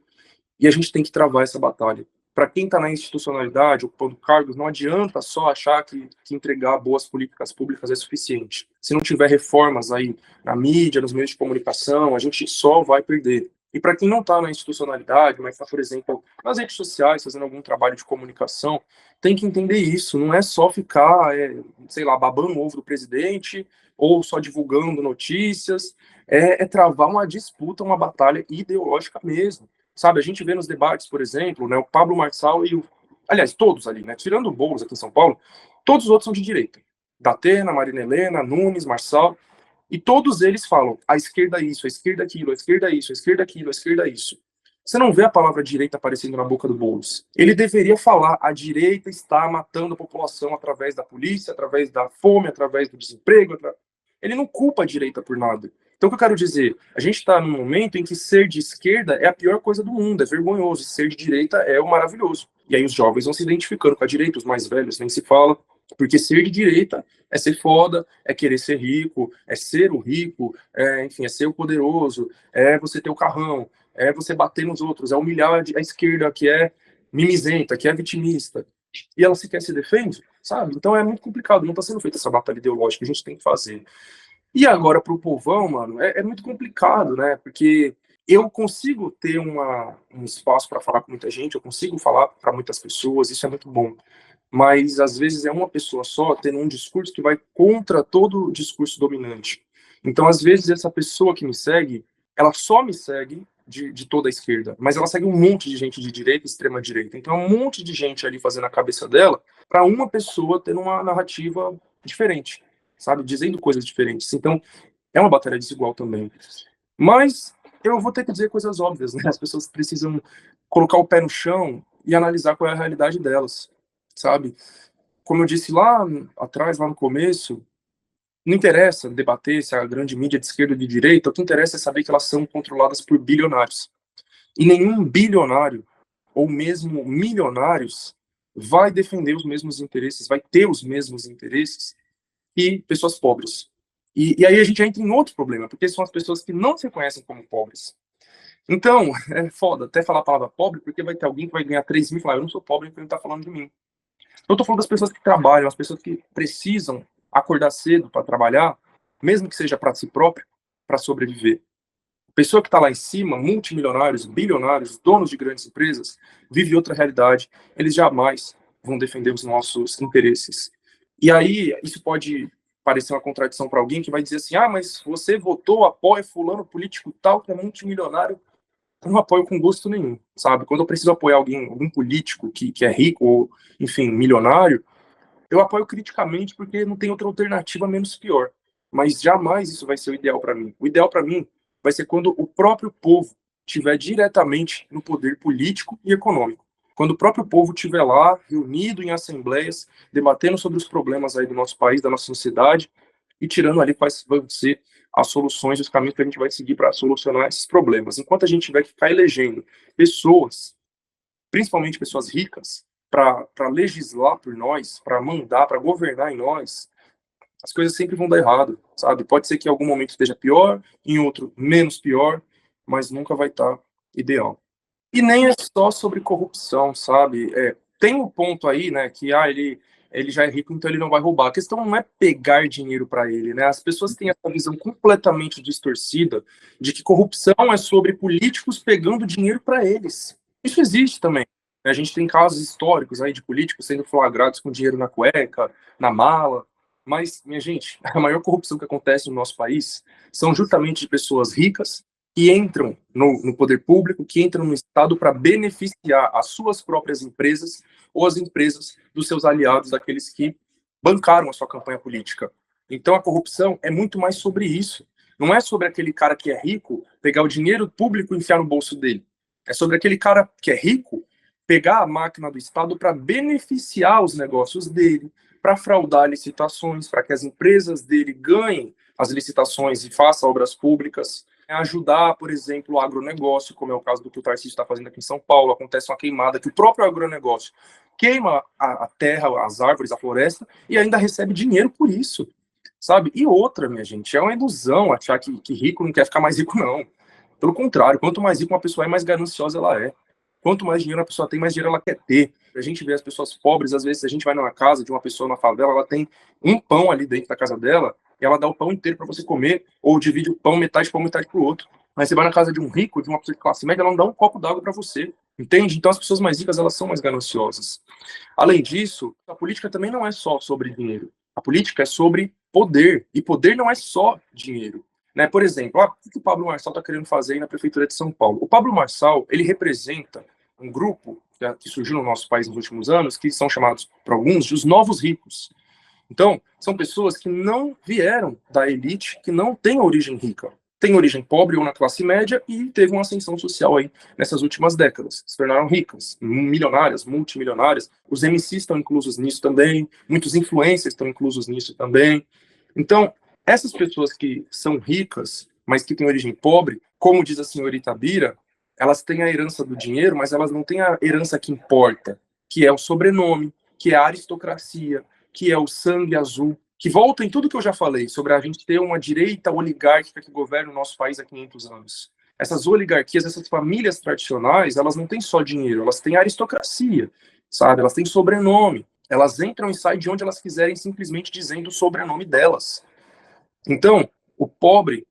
e a gente tem que travar essa batalha. Para quem está na institucionalidade, ocupando cargos, não adianta só achar que entregar boas políticas públicas é suficiente. Se não tiver reformas aí na mídia, nos meios de comunicação, a gente só vai perder. E para quem não está na institucionalidade, mas está, por exemplo, nas redes sociais, fazendo algum trabalho de comunicação, tem que entender isso. Não é só ficar, sei lá, babando o ovo do presidente ou só divulgando notícias. É travar uma disputa, uma batalha ideológica mesmo. Sabe, a gente vê nos debates, por exemplo, né, o Pablo Marçal e o... Aliás, todos ali, né, tirando o Boulos aqui em São Paulo, todos os outros são de direita. Datena, Marina Helena, Nunes, Marçal, e todos eles falam a esquerda isso, a esquerda aquilo, a esquerda isso, a esquerda aquilo, a esquerda isso. Você não vê a palavra direita aparecendo na boca do Boulos. Ele deveria falar a direita está matando a população através da polícia, através da fome, através do desemprego. Ele não culpa a direita por nada. Então, o que eu quero dizer? A gente está num momento em que ser de esquerda é a pior coisa do mundo, é vergonhoso, e ser de direita é o maravilhoso. E aí os jovens vão se identificando com a direita, os mais velhos nem se fala, porque ser de direita é ser foda, é querer ser rico, é ser o rico, enfim, é ser o poderoso, é você ter o carrão, é você bater nos outros, é humilhar a esquerda que é mimizenta, que é vitimista. E ela sequer se defende, sabe? Então é muito complicado, não está sendo feita essa batalha ideológica que a gente tem que fazer. E agora, para o povão, mano, é muito complicado, né? Porque eu consigo ter um espaço para falar com muita gente, eu consigo falar para muitas pessoas, isso é muito bom. Mas, às vezes, é uma pessoa só tendo um discurso que vai contra todo o discurso dominante. Então, às vezes, essa pessoa que me segue, ela só me segue de toda a esquerda, mas ela segue um monte de gente de direita e extrema-direita. Então, é um monte de gente ali fazendo a cabeça dela para uma pessoa ter uma narrativa diferente, sabe? Dizendo coisas diferentes. Então, é uma batalha desigual também. Mas eu vou ter que dizer coisas óbvias, né? As pessoas precisam colocar o pé no chão e analisar qual é a realidade delas, sabe? Como eu disse lá atrás, lá no começo, não interessa debater se a grande mídia é de esquerda ou de direita, o que interessa é saber que elas são controladas por bilionários. E nenhum bilionário, ou mesmo milionários, vai defender os mesmos interesses, vai ter os mesmos interesses que pessoas pobres. E aí a gente entra em outro problema, porque são as pessoas que não se reconhecem como pobres. Então, é foda até falar a palavra pobre, porque vai ter alguém que vai ganhar 3 mil e falar, eu não sou pobre, porque ele tá falando de mim. Eu tô falando das pessoas que trabalham, as pessoas que precisam acordar cedo para trabalhar, mesmo que seja para si próprio, para sobreviver. A pessoa que está lá em cima, multimilionários, bilionários, donos de grandes empresas, vive outra realidade. Eles jamais vão defender os nossos interesses. E aí, isso pode parecer uma contradição para alguém que vai dizer assim, ah, mas você votou, apoia fulano político tal, que é multimilionário. Eu não apoio com gosto nenhum, sabe? Quando eu preciso apoiar alguém, algum político que é rico ou, enfim, milionário, eu apoio criticamente porque não tem outra alternativa menos pior. Mas jamais isso vai ser o ideal para mim. O ideal para mim vai ser quando o próprio povo estiver diretamente no poder político e econômico. Quando o próprio povo estiver lá, reunido em assembleias, debatendo sobre os problemas aí do nosso país, da nossa sociedade, e tirando ali quais vão ser as soluções, os caminhos que a gente vai seguir para solucionar esses problemas. Enquanto a gente vai ficar elegendo pessoas, principalmente pessoas ricas, para legislar por nós, para mandar, para governar em nós, as coisas sempre vão dar errado, sabe? Pode ser que em algum momento esteja pior, em outro menos pior, mas nunca vai estar ideal. E nem é só sobre corrupção, sabe? Tem um ponto aí, né, que ele já é rico, então ele não vai roubar. A questão não é pegar dinheiro para ele, né? As pessoas têm essa visão completamente distorcida de que corrupção é sobre políticos pegando dinheiro para eles. Isso existe também. A gente tem casos históricos aí de políticos sendo flagrados com dinheiro na cueca, na mala. Mas, minha gente, a maior corrupção que acontece no nosso país são justamente de pessoas ricas que entram no poder público, que entram no Estado para beneficiar as suas próprias empresas ou as empresas dos seus aliados, daqueles que bancaram a sua campanha política. Então, a corrupção é muito mais sobre isso. Não é sobre aquele cara que é rico pegar o dinheiro público e enfiar no bolso dele. É sobre aquele cara que é rico pegar a máquina do Estado para beneficiar os negócios dele, para fraudar licitações, para que as empresas dele ganhem as licitações e façam obras públicas. é ajudar, por exemplo, o agronegócio, como é o caso do que o Tarcísio está fazendo aqui em São Paulo. Acontece uma queimada que o próprio agronegócio queima a terra, as árvores, a floresta, e ainda recebe dinheiro por isso, sabe? E outra, minha gente, é uma ilusão achar que rico não quer ficar mais rico, não. Pelo contrário, quanto mais rico uma pessoa é, mais gananciosa ela é. Quanto mais dinheiro a pessoa tem, mais dinheiro ela quer ter. A gente vê as pessoas pobres, às vezes, a gente vai numa casa de uma pessoa na favela, ela tem um pão ali dentro da casa dela, e ela dá o pão inteiro para você comer, ou divide o pão metade para o outro. Mas você vai na casa de um rico, de uma pessoa de classe média, ela não dá um copo d'água para você. Entende? Então as pessoas mais ricas, elas são mais gananciosas. Além disso, a política também não é só sobre dinheiro. A política é sobre poder. E poder não é só dinheiro. Né? Por exemplo, o que o Pablo Marçal está querendo fazer aí na Prefeitura de São Paulo? O Pablo Marçal, ele representa um grupo que surgiu no nosso país nos últimos anos, que são chamados, por alguns, de os novos ricos. Então, são pessoas que não vieram da elite, que não têm origem rica. Tem origem pobre ou na classe média e teve uma ascensão social aí nessas últimas décadas. Se tornaram ricas, milionárias, multimilionárias. Os MCs estão inclusos nisso também, muitos influencers estão inclusos nisso também. Então, essas pessoas que são ricas, mas que têm origem pobre, como diz a senhorita Bira, elas têm a herança do dinheiro, mas elas não têm a herança que importa, que é o sobrenome, que é a aristocracia, que é o sangue azul, que volta em tudo que eu já falei sobre a gente ter uma direita oligárquica que governa o nosso país há 500 anos. Essas oligarquias, essas famílias tradicionais, elas não têm só dinheiro, elas têm aristocracia, sabe? Elas têm sobrenome. Elas entram e saem de onde elas quiserem simplesmente dizendo o sobrenome delas. Então, o pobre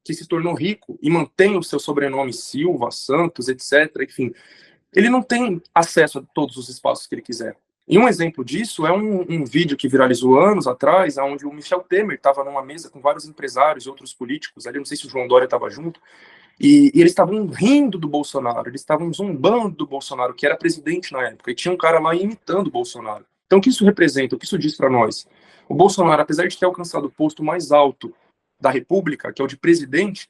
que se tornou rico e mantém o seu sobrenome Silva, Santos, etc., enfim, ele não tem acesso a todos os espaços que ele quiser. E um exemplo disso é um vídeo que viralizou anos atrás, onde o Michel Temer estava numa mesa com vários empresários e outros políticos, ali não sei se o João Dória estava junto, e eles estavam rindo do Bolsonaro, eles estavam zombando do Bolsonaro, que era presidente na época, e tinha um cara lá imitando o Bolsonaro. Então, o que isso representa? O que isso diz para nós? O Bolsonaro, apesar de ter alcançado o posto mais alto da República, que é o de presidente,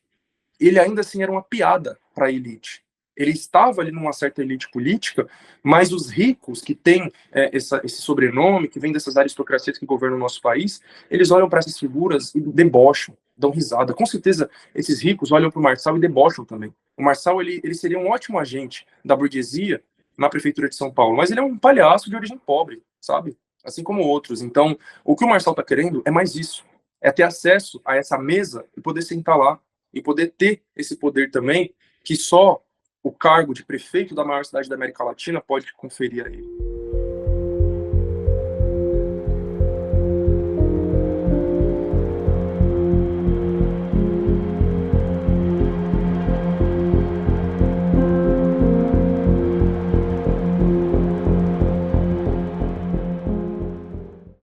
ele ainda assim era uma piada para a elite. Ele estava ali numa certa elite política, mas os ricos que têm esse sobrenome, que vem dessas aristocracias que governam o nosso país, eles olham para essas figuras e debocham, dão risada. Com certeza, esses ricos olham para o Marçal e debocham também. O Marçal, ele seria um ótimo agente da burguesia na prefeitura de São Paulo, mas ele é um palhaço de origem pobre, sabe? Assim como outros. Então, o que o Marçal está querendo é mais isso. É ter acesso a essa mesa e poder sentar lá e poder ter esse poder também, que só o cargo de prefeito da maior cidade da América Latina pode conferir a ele.